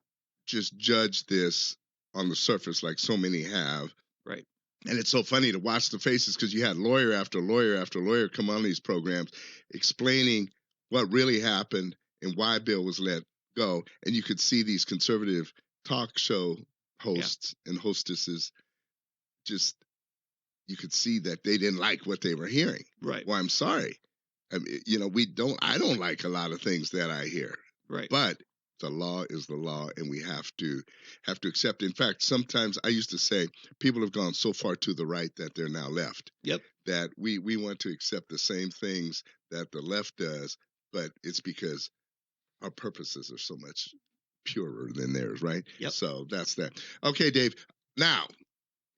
just judge this on the surface like so many have. Right. And it's so funny to watch the faces because you had lawyer after lawyer after lawyer come on these programs explaining what really happened and why Bill was let go. And you could see these conservative talk show hosts and hostesses just, you could see that they didn't like what they were hearing. Right. Well, I'm sorry. I mean, I don't like a lot of things that I hear. Right. But the law is the law, and we have to accept. In fact, sometimes I used to say people have gone so far to the right that they're now left. Yep. That we want to accept the same things that the left does, but it's because our purposes are so much purer than theirs, right? Yep. So that's that. Okay, Dave. Now,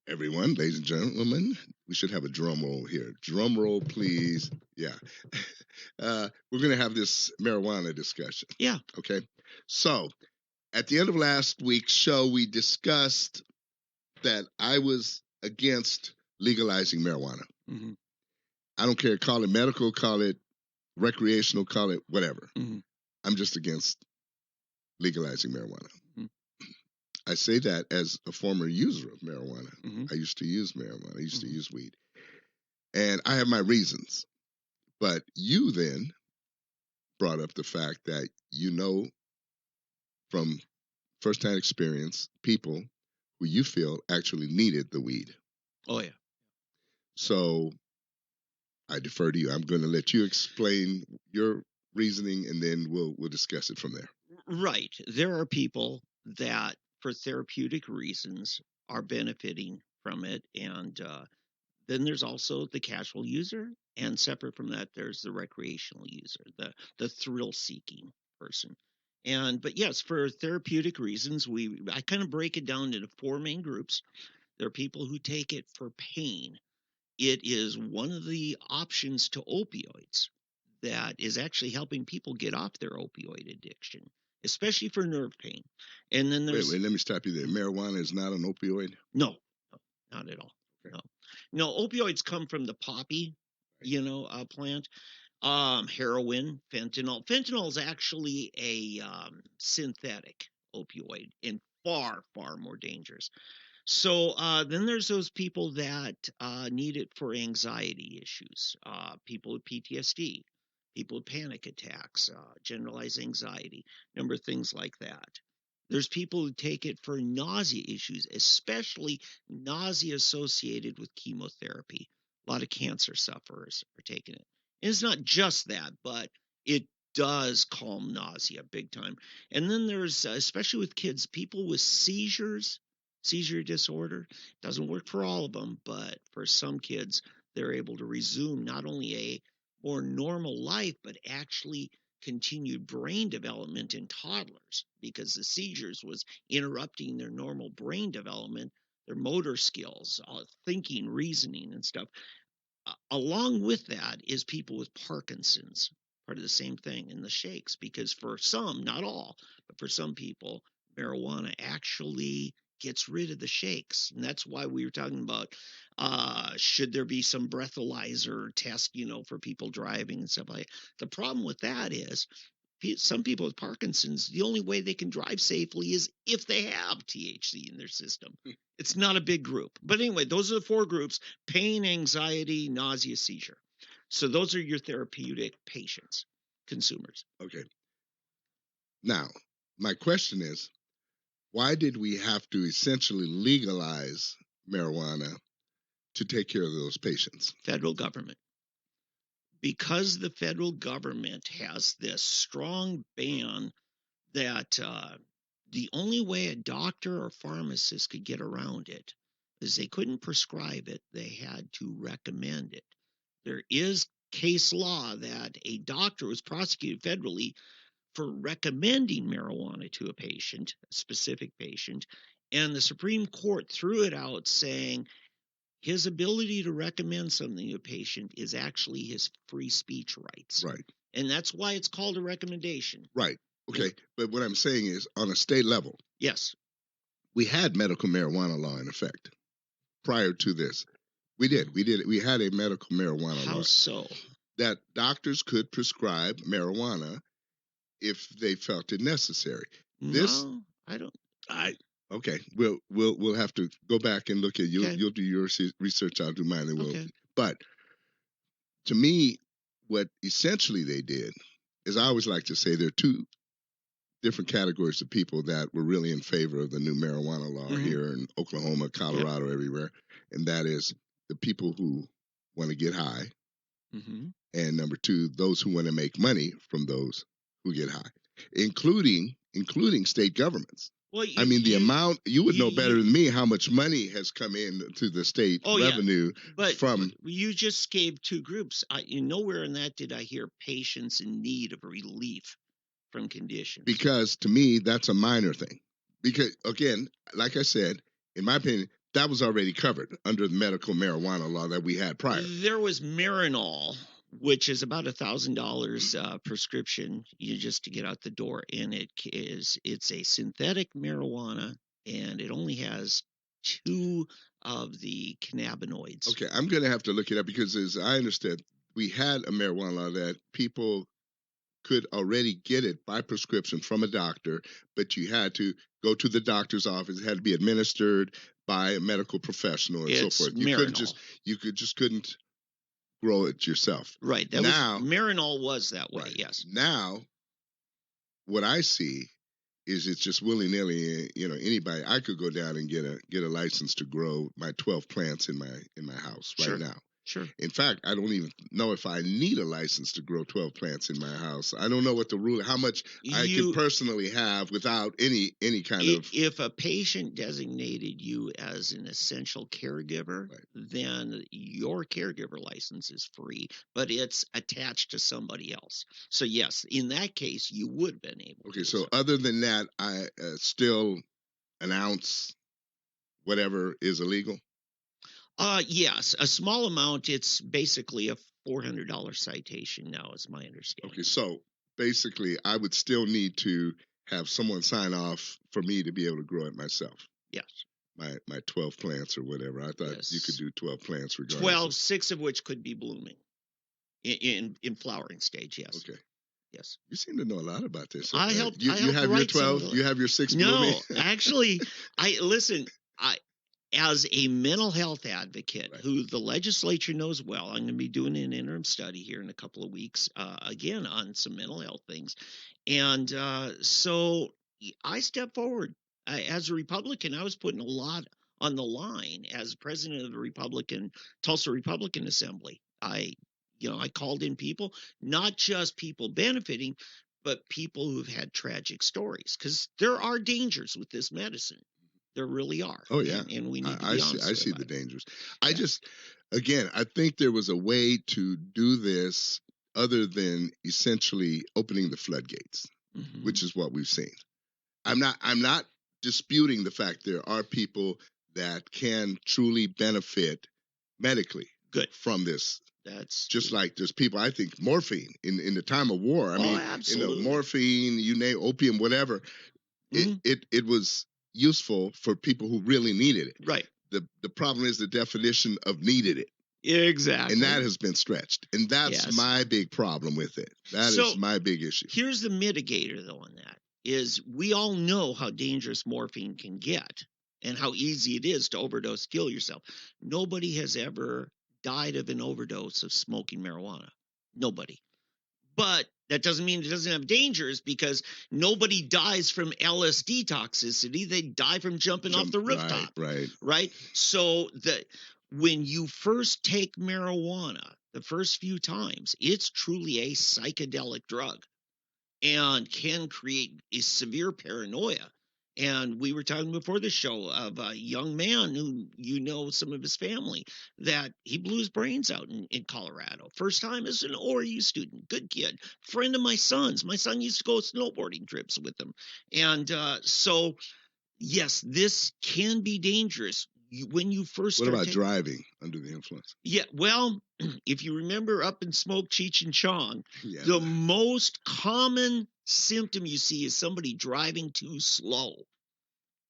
everyone, ladies and gentlemen, we should have a drum roll here. Drum roll, please. Yeah. We're going to have this marijuana discussion. Yeah. Okay. So at the end of last week's show, we discussed that I was against legalizing marijuana. Mm-hmm. I don't care. Call it medical, call it recreational, call it whatever. Mm-hmm. I'm just against legalizing marijuana. Mm-hmm. I say that as a former user of marijuana. Mm-hmm. I used to use marijuana. I used to use weed. And I have my reasons. But you then brought up the fact that from firsthand experience, people who you feel actually needed the weed. Oh, yeah. So I defer to you. I'm going to let you explain your reasoning, and then we'll discuss it from there. Right. There are people that, for therapeutic reasons, are benefiting from it. And then there's also the casual user. And separate from that, there's the recreational user, the thrill-seeking person. But yes, for therapeutic reasons, I kind of break it down into four main groups. There are people who take it for pain. It is one of the options to opioids that is actually helping people get off their opioid addiction, especially for nerve pain. And then there's... Wait, let me stop you there. Marijuana is not an opioid? No, not at all. Okay. No, opioids come from the poppy, plant. Heroin, fentanyl. Fentanyl is actually a synthetic opioid and far, far more dangerous. So then there's those people that need it for anxiety issues, people with PTSD, people with panic attacks, generalized anxiety, number of things like that. There's people who take it for nausea issues, especially nausea associated with chemotherapy. A lot of cancer sufferers are taking it. And it's not just that, but it does calm nausea big time. And then there's, especially with kids, people with seizure disorder. Doesn't work for all of them, but for some kids, they're able to resume not only a more normal life, but actually continued brain development in toddlers because the seizures was interrupting their normal brain development their motor skills, thinking, reasoning, and stuff. Along with that is people with Parkinson's, part of the same thing in the shakes, because for some, not all, but for some people, marijuana actually gets rid of the shakes. And that's why we were talking about should there be some breathalyzer test, for people driving and stuff like that. The problem with that is some people with Parkinson's, the only way they can drive safely is if they have THC in their system. It's not a big group. But anyway, those are the 4 groups: pain, anxiety, nausea, seizure. So those are your therapeutic patients, consumers. Okay. Now, my question is, why did we have to essentially legalize marijuana to take care of those patients? Federal government. Because the federal government has this strong ban that the only way a doctor or pharmacist could get around it is they couldn't prescribe it. They had to recommend it. There is case law that a doctor was prosecuted federally for recommending marijuana to a patient, a specific patient, and the Supreme Court threw it out saying his ability to recommend something to a patient is actually his free speech rights. Right. And that's why it's called a recommendation. Right. Okay. But what I'm saying is, on a state level, yes, we had medical marijuana law in effect prior to this. We did. We had a medical marijuana law. How so? That doctors could prescribe marijuana if they felt it necessary. No, I don't. Okay, we'll have to go back and look at you. Okay. You'll do your research. I'll do mine. And Okay. But to me, what essentially they did is, I always like to say there are 2 different categories of people that were really in favor of the new marijuana law here in Oklahoma, Colorado, everywhere, and that is the people who want to get high, and number 2, those who want to make money from those who get high, including state governments. Well, I mean, the amount, you would know better than me how much money has come in to the state revenue but from. You just gave 2 groups. Nowhere in that did I hear patients in need of relief from conditions. Because to me, that's a minor thing. Because, again, like I said, in my opinion, that was already covered under the medical marijuana law that we had prior. There was Marinol, which is about $1,000 prescription just to get out the door, and it's a synthetic marijuana, and it only has 2 of the cannabinoids. Okay, I'm going to have to look it up, because as I understand, we had a marijuana law that people could already get it by prescription from a doctor, but you had to go to the doctor's office. It had to be administered by a medical professional and so forth. You couldn't grow it yourself. Right. Marinol was that way. Right. Yes. Now, what I see is it's just willy-nilly. Anybody. I could go down and get a license to grow my 12 plants in my house right now. Sure. In fact, I don't even know if I need a license to grow 12 plants in my house. I don't know what the rule, how much I can personally have without any kind of. If a patient designated you as an essential caregiver, then your caregiver license is free, but it's attached to somebody else. So yes, in that case, you would have been able. Okay, so other than that, I still an ounce, whatever, is illegal. Yes, a small amount. It's basically a $400 citation now, is my understanding. Okay, so basically, I would still need to have someone sign off for me to be able to grow it myself. Yes. My 12 plants or whatever. I thought you could do 12 plants regardless. 12, 6 of which could be blooming in flowering stage. Yes. Okay. Yes. You seem to know a lot about this. I helped. You have your 12. You have your 6 blooming. No, actually, as a mental health advocate who the legislature knows well, I'm going to be doing an interim study here in a couple of weeks, again, on some mental health things. And so I stepped forward. As a Republican, I was putting a lot on the line as president of the Tulsa Republican Assembly. I called in people, not just people benefiting, but people who've had tragic stories, because there are dangers with this medicine. There really are. Oh, yeah. And we need to be honest. I see the dangers. I think there was a way to do this other than essentially opening the floodgates, which is what we've seen. I'm not disputing the fact there are people that can truly benefit medically Good. from this. That's Just like there's people, I think morphine in the time of war. I mean, absolutely. morphine, you name opium, whatever. It was useful for people who really needed it. Right. The problem is the definition of needed it. Exactly. And that has been stretched. And that's my big problem with it. That is my big issue. Here's the mitigator, though, on that, is we all know how dangerous morphine can get and how easy it is to overdose, kill yourself. Nobody has ever died of an overdose of smoking marijuana. Nobody. But that doesn't mean it doesn't have dangers, because nobody dies from LSD toxicity. They die from jumping off the rooftop. Right. So when you first take marijuana, the first few times, it's truly a psychedelic drug and can create a severe paranoia. And we were talking before the show of a young man who, some of his family, that he blew his brains out in Colorado. First time as an ORU student. Good kid. Friend of my son's. My son used to go snowboarding trips with him. And so, yes, this can be dangerous when you first What start about driving under the influence? Yeah, well, if you remember Up and Smoke Cheech and Chong, the most common symptom you see is somebody driving too slow.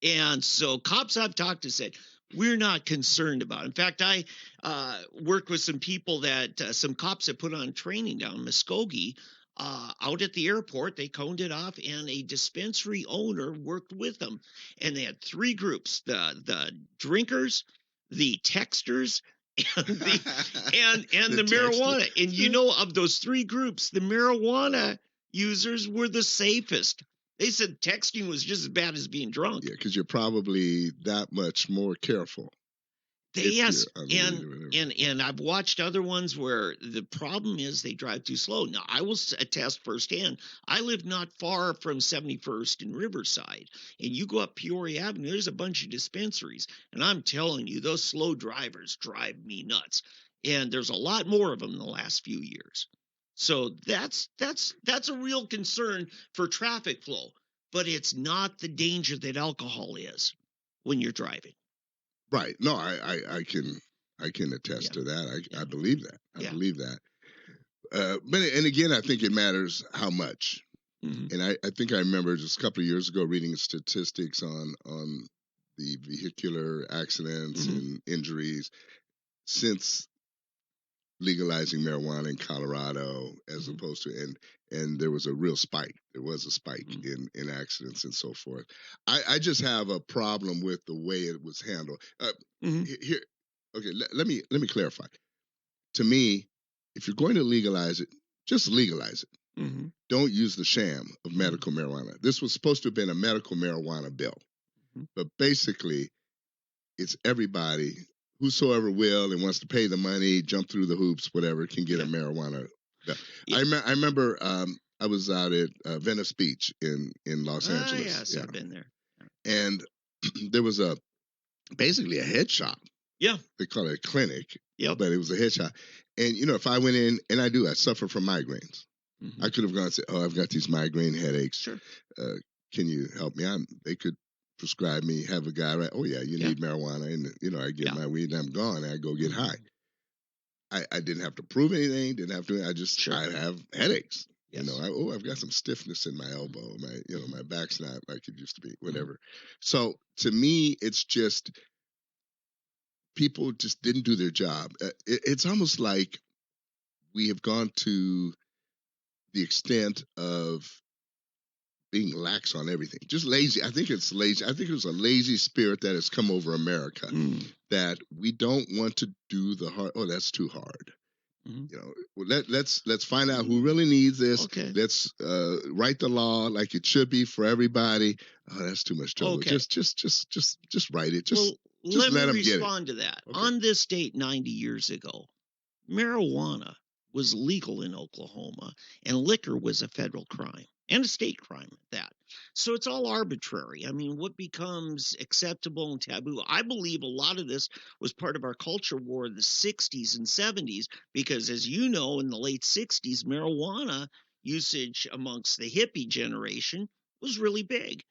And so cops I've talked to said, we're not concerned about it. In fact, I worked with some people some cops that put on training down in Muskogee out at the airport. They coned it off, and a dispensary owner worked with them. And they had three groups, the drinkers, the texters, and the marijuana. And of those three groups, the marijuana users were the safest. They said texting was just as bad as being drunk. Yeah, because you're probably that much more careful. Yes, and I've watched other ones where the problem is they drive too slow. Now, I will attest firsthand. I live not far from 71st in Riverside, and you go up Peoria Avenue, there's a bunch of dispensaries, and I'm telling you, those slow drivers drive me nuts. And there's a lot more of them in the last few years. So that's a real concern for traffic flow, but it's not the danger that alcohol is when you're driving. Right. No, I can attest to that. I believe that. I believe that. And again, I think it matters how much. Mm-hmm. And I think I remember just a couple of years ago reading statistics on the vehicular accidents and injuries since legalizing marijuana in Colorado, as opposed to and there was a real spike. There was a spike in accidents and so forth. I just have a problem with the way it was handled. Here, okay, let me clarify. To me, if you're going to legalize it, just legalize it. Mm-hmm. Don't use the sham of medical marijuana. This was supposed to have been a medical marijuana bill, but basically, it's everybody. Whosoever will and wants to pay the money, jump through the hoops, whatever, can get a marijuana. Yeah. I remember I was out at Venice Beach in Los Angeles. Yes, I've been there. And there was basically a head shop. Yeah. They call it a clinic, but it was a head shop. And, if I went in, and I suffer from migraines. Mm-hmm. I could have gone and said, I've got these migraine headaches. Sure. Can you help me out? They could prescribe me, have a guy, right? Oh, yeah, you need marijuana. And, I get my weed and I'm gone and I go get high. I didn't have to prove anything. I have headaches. Yes. I've got some stiffness in my elbow. My back's not like it used to be, whatever. So to me, it's just people just didn't do their job. It's almost like we have gone to the extent of being lax on everything, just lazy. I think it's lazy. I think it was a lazy spirit that has come over America that we don't want to do the hard. Oh, that's too hard. Mm-hmm. Let's find out who really needs this. Okay. Let's write the law like it should be for everybody. Oh, that's too much trouble. Okay. Just write it. Just let them me respond to that. Okay. On this date 90 years ago, marijuana was legal in Oklahoma, and liquor was a federal crime. And a state crime at that. So it's all arbitrary. I mean, what becomes acceptable and taboo? I believe a lot of this was part of our culture war in the 60s and 70s, because as you know, in the late 60s, marijuana usage amongst the hippie generation was really big.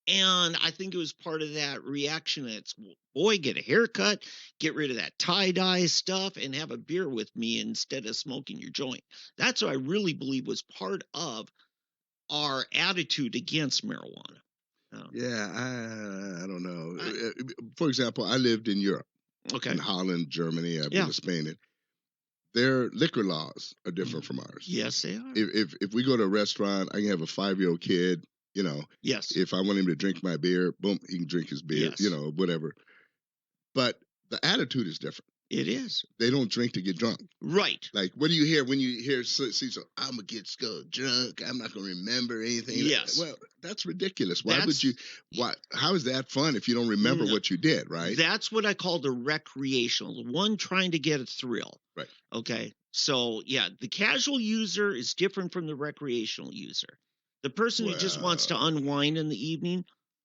And I think it was part of that reaction. It's, boy, get a haircut, get rid of that tie-dye stuff, and have a beer with me instead of smoking your joint. That's what I really believe was part of our attitude against marijuana. Yeah, I don't know. I- For example, I lived in Europe, Okay. in Holland, Germany. I've Yeah. been to Spain. And their liquor laws are different from ours. Yes, they are. If we go to a restaurant, I can have a 5-year-old kid. You know, Yes. if I want him to drink my beer, boom, he can drink his beer. Yes. You know, whatever. But the attitude is different. It is. They don't drink to get drunk. Right. Like, what do you hear when you hear, so I'm going to get so drunk, I'm not going to remember anything? Yes. Well, that's ridiculous. Why That's- would you, how is that fun if you don't remember No. what you did, right? That's what I call the recreational, the one trying to get a thrill. Right. Okay. So, yeah, the casual user is different from the recreational user. The person who just wants to unwind in the evening,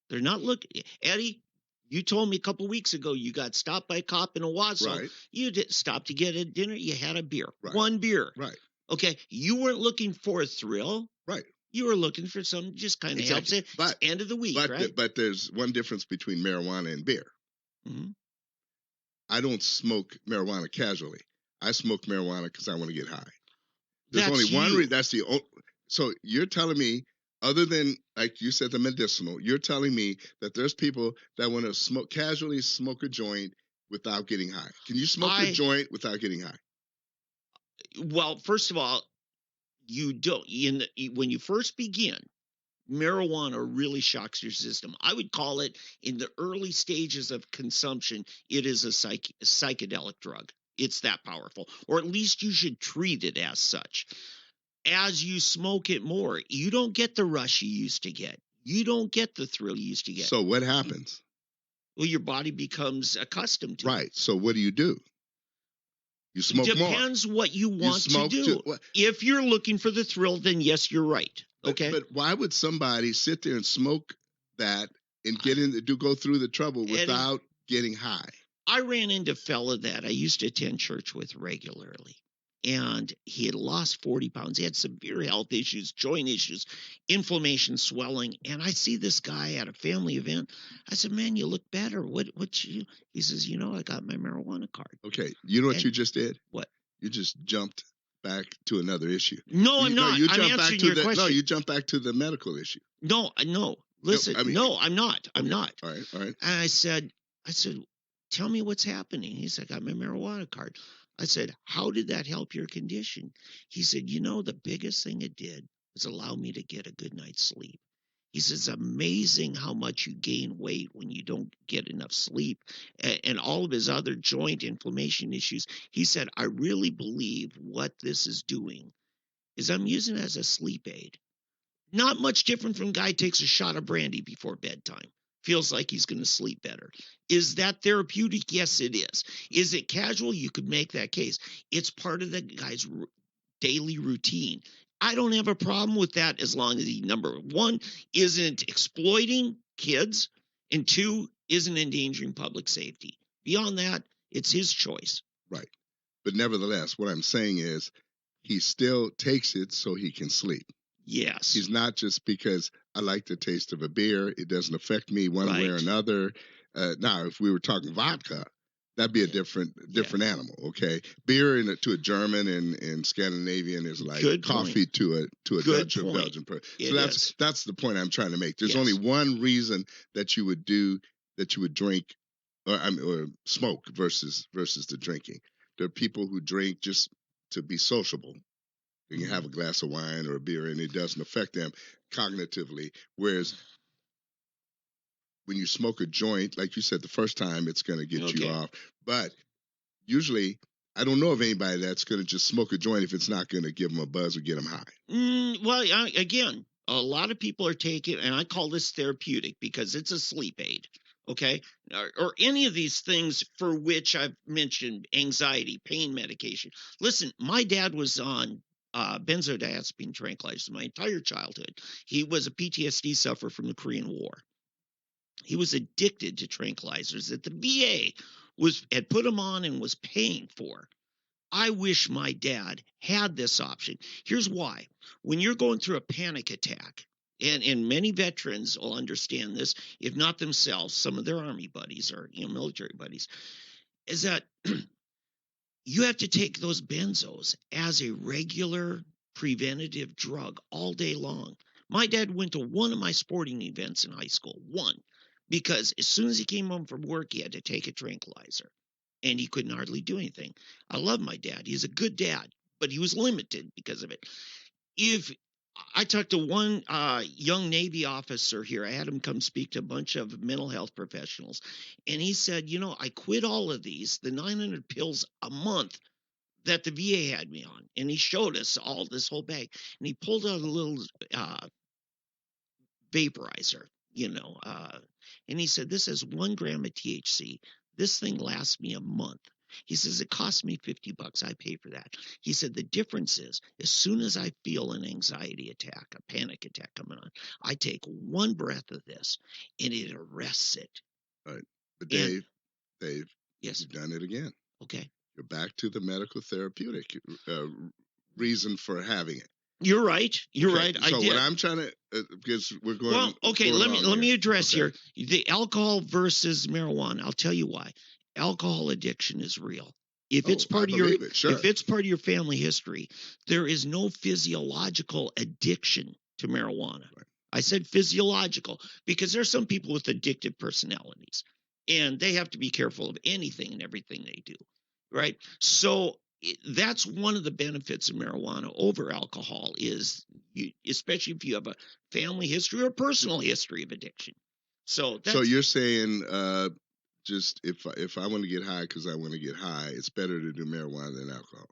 they're not looking. Eddie, you told me a couple weeks ago you got stopped by a cop in Owasso. Right. You stopped to get a dinner. You had a beer. Right. One beer. Right. Okay. You weren't looking for a thrill. Right. You were looking for something just kind of helps it. But, it's end of the week, right? But there's one difference between marijuana and beer. Mm-hmm. I don't smoke marijuana casually. I smoke marijuana because I want to get high. There's That's only one you. that's the only. So you're telling me, other than, like you said, the medicinal, you're telling me that there's people that want to casually smoke a joint without getting high. Can you smoke a joint without getting high? Well, first of all, you don't. When you first begin, marijuana really shocks your system. I would call it, in the early stages of consumption, it is a psychedelic drug. It's that powerful, or at least you should treat it as such. As you smoke it more, you don't get the rush you used to get. You don't get the thrill you used to get. So what happens? Well, your body becomes accustomed to it. Right. So what do? You smoke more. Depends what you want to do. If you're looking for the thrill, then yes, you're right. Okay. But why would somebody sit there and smoke that and go through the trouble without getting high? I ran into a fella that I used to attend church with regularly, and he had lost 40 pounds. He had severe health issues, joint issues, inflammation, swelling. And I see this guy at a family event. I said, "Man, you look better. What you?" He says, "I got my marijuana card." Okay. You know what you just did? What? You just jumped back to another issue. No, I'm not. I'm answering your question. No, you jumped back to the medical issue. No. Listen, no, I'm not. I'm not. All right. And I said, "Tell me what's happening." He said, "I got my marijuana card." I said, "How did that help your condition?" He said, "The biggest thing it did was allow me to get a good night's sleep." He says, "It's amazing how much you gain weight when you don't get enough sleep," and all of his other joint inflammation issues. He said, "I really believe what this is doing is I'm using it as a sleep aid. Not much different from a guy takes a shot of brandy before bedtime. Feels like he's going to sleep better." Is that therapeutic? Yes, it is. Is it casual? You could make that case. It's part of the guy's daily routine. I don't have a problem with that as long as he, number one, isn't exploiting kids, and two, isn't endangering public safety. Beyond that, it's his choice. Right. But nevertheless, what I'm saying is he still takes it so he can sleep. Yes. He's not just because I like the taste of a beer. It doesn't affect me one way or another. Now, if we were talking vodka, that'd be a different animal. Okay, beer to a German and Scandinavian is like coffee to a Dutch or Belgian person. So that's the point I'm trying to make. There's only one reason that you would drink or smoke versus the drinking. There are people who drink just to be sociable. You can have a glass of wine or a beer and it doesn't affect them cognitively. Whereas when you smoke a joint, like you said, the first time it's going to get you off. But usually, I don't know of anybody that's going to just smoke a joint if it's not going to give them a buzz or get them high. Well, again, a lot of people are taking, and I call this therapeutic because it's a sleep aid. Okay, or any of these things for which I've mentioned, anxiety, pain medication. Listen, my dad was on benzodiazepine tranquilizers my entire childhood. He was a PTSD sufferer from the Korean War. He was addicted to tranquilizers that the VA had put him on and was paying for. I wish my dad had this option. Here's why. When you're going through a panic attack, and many veterans will understand this, if not themselves, some of their Army buddies or military buddies, is that you have to take those benzos as a regular preventative drug all day long. My dad went to one of my sporting events in high school, one, because as soon as he came home from work, he had to take a tranquilizer, and he couldn't hardly do anything. I love my dad. He's a good dad, but he was limited because of it. If I talked to one young Navy officer here, I had him come speak to a bunch of mental health professionals, and he said, I quit all of these, the 900 pills a month that the VA had me on, and he showed us all this whole bag, and he pulled out a little vaporizer, and he said, this has 1 gram of THC. This thing lasts me a month. He says, it costs me $50. I pay for that. He said, the difference is, as soon as I feel an anxiety attack, a panic attack coming on, I take one breath of this, and it arrests it. Right. But Dave, yes, you've done it again. Okay. You're back to the medical therapeutic reason for having it. You're right. You're right. So I did. what I'm trying to, because we're going. Well, okay. Let me address here the alcohol versus marijuana. I'll tell you why. Alcohol addiction is real. If it's part of if it's part of your family history, there is no physiological addiction to marijuana. Right. I said physiological because there's some people with addictive personalities, and they have to be careful of anything and everything they do. Right. So that's one of the benefits of marijuana over alcohol is, especially if you have a family history or personal history of addiction. So you're saying just if I want to get high because I want to get high, it's better to do marijuana than alcohol.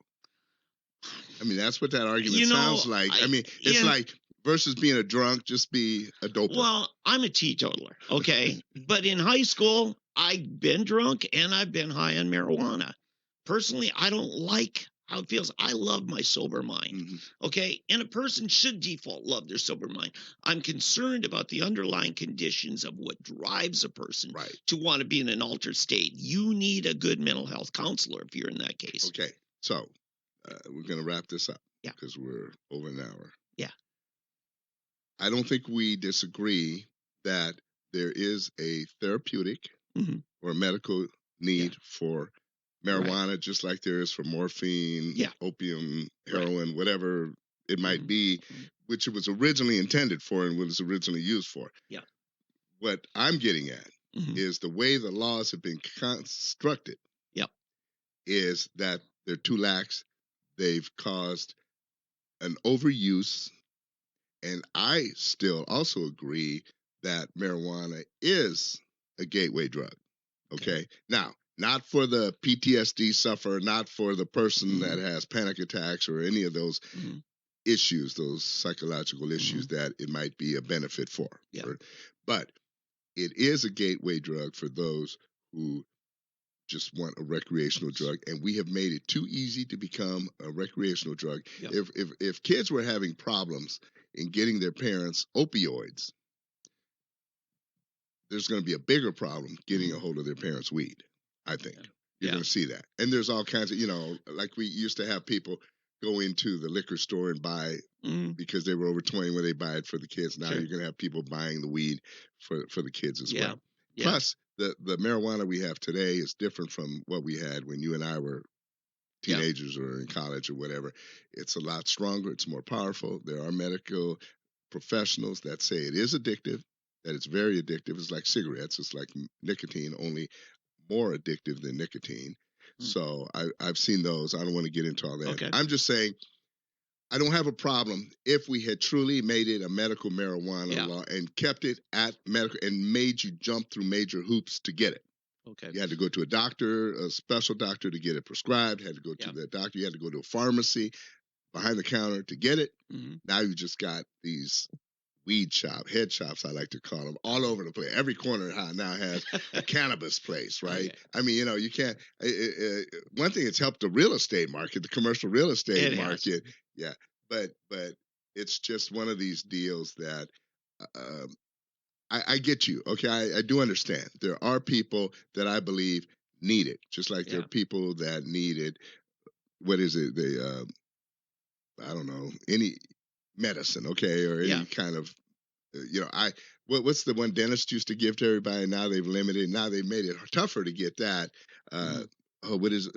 I mean, that's what that argument sounds like. I mean, it's like versus being a drunk, just be a doper. Well, I'm a teetotaler, okay? But in high school, I've been drunk and I've been high on marijuana. Personally, I don't like how it feels. I love my sober mind, okay? And a person should default love their sober mind. I'm concerned about the underlying conditions of what drives a person to want to be in an altered state. You need a good mental health counselor if you're in that case. Okay, so we're going to wrap this up because we're over an hour. Yeah. I don't think we disagree that there is a therapeutic or a medical need for marijuana, just like there is for morphine, opium, heroin, whatever it might be, which it was originally intended for and was originally used for. Yeah. What I'm getting at is the way the laws have been constructed is that they're too lax. They've caused an overuse. And I still also agree that marijuana is a gateway drug. Okay. Now, not for the PTSD sufferer, not for the person that has panic attacks or any of those issues, those psychological issues that it might be a benefit for. Yeah. But it is a gateway drug for those who just want a recreational drug, and we have made it too easy to become a recreational drug. Yep. If kids were having problems in getting their parents opioids, there's going to be a bigger problem getting a hold of their parents' weed. I think you're going to see that. And there's all kinds of, like we used to have people go into the liquor store and buy because they were over 20 when they buy it for the kids. Now you're going to have people buying the weed for the kids as well. Yeah. Plus, the marijuana we have today is different from what we had when you and I were teenagers or in college or whatever. It's a lot stronger. It's more powerful. There are medical professionals that say it is addictive, that it's very addictive. It's like cigarettes. It's like nicotine, only more addictive than nicotine. So I've seen those. I don't want to get into all that. Okay. I'm just saying I don't have a problem if we had truly made it a medical marijuana law and kept it at medical and made you jump through major hoops to get it. Okay. You had to go to a doctor, a special doctor to get it prescribed, had to go to the doctor, you had to go to a pharmacy behind the counter to get it. Now you just got these head shops, I like to call them, all over the place. Every corner now has a cannabis place, right? Okay. I mean, you can't, one thing, it's helped the real estate market, the commercial real estate market. Yeah. But it's just one of these deals that I get you. Okay. I do understand. There are people that I believe need it, just like there are people that need it. What is it? I don't know, any medicine, okay, or any kind of What's the one dentist used to give to everybody? Now they've limited. Now they've made it tougher to get that. What is?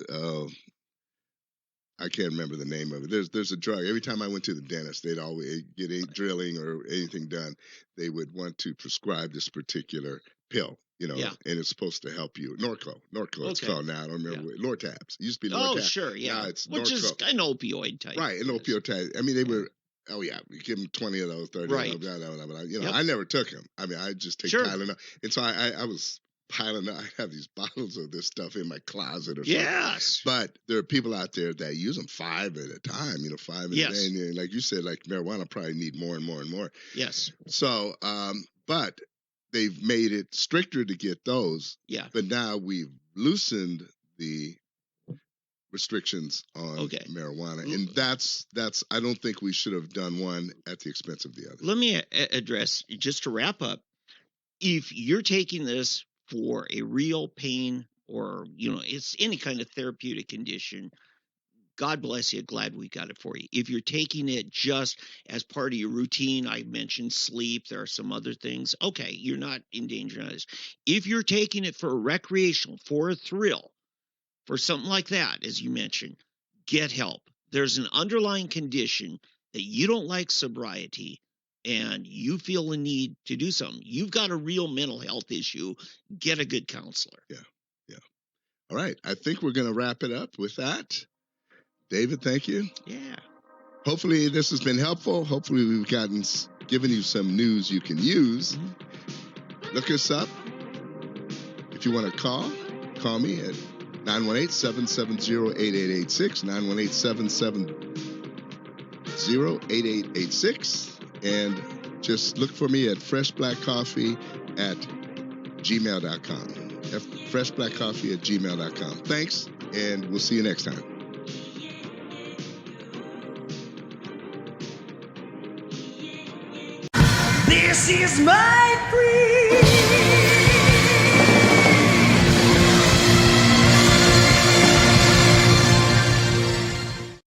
I can't remember the name of it. There's a drug. Every time I went to the dentist, they'd always get a drilling or anything done. They would want to prescribe this particular pill, Yeah. and it's supposed to help you. Norco, it's Okay. called now. I don't remember. Lortabs. It used to be Oh, Lortabs. sure, yeah. Now it's Which is Norco. an opioid type. Right, an opioid type. I mean, they were. Oh yeah, we give them 20 of those, 30 Right. of those. Blah, blah, blah, blah. Yep. I never took them. I mean, I just take Sure. Tylenol, and so I was piling up. I have these bottles of this stuff in my closet or something. Yes. But there are people out there that use them 5 at a time. 5 a Yes. day, and like you said, like marijuana probably need more and more and more. Yes. So, but they've made it stricter to get those. Yeah. But now we've loosened the restrictions on marijuana, and that's I don't think we should have done one at the expense of the other. Let me address, just to wrap up, if you're taking this for a real pain or it's any kind of therapeutic condition, God bless you, glad we got it for you. If you're taking it just as part of your routine, I mentioned sleep, there are some other things, okay, you're not endangering others. If you're taking it for a recreational, for a thrill, for something like that, as you mentioned, get help. There's an underlying condition that you don't like sobriety and you feel the need to do something. You've got a real mental health issue. Get a good counselor. Yeah. All right. I think we're going to wrap it up with that. David, thank you. Yeah. Hopefully this has been helpful. Hopefully we've given you some news you can use. Mm-hmm. Look us up. If you want to call me at 918-770-8886, 918-770-8886, and just look for me at Black.Coffee at gmail.com. Black.Coffee at gmail.com. Thanks, and we'll see you next time. This is my freedom.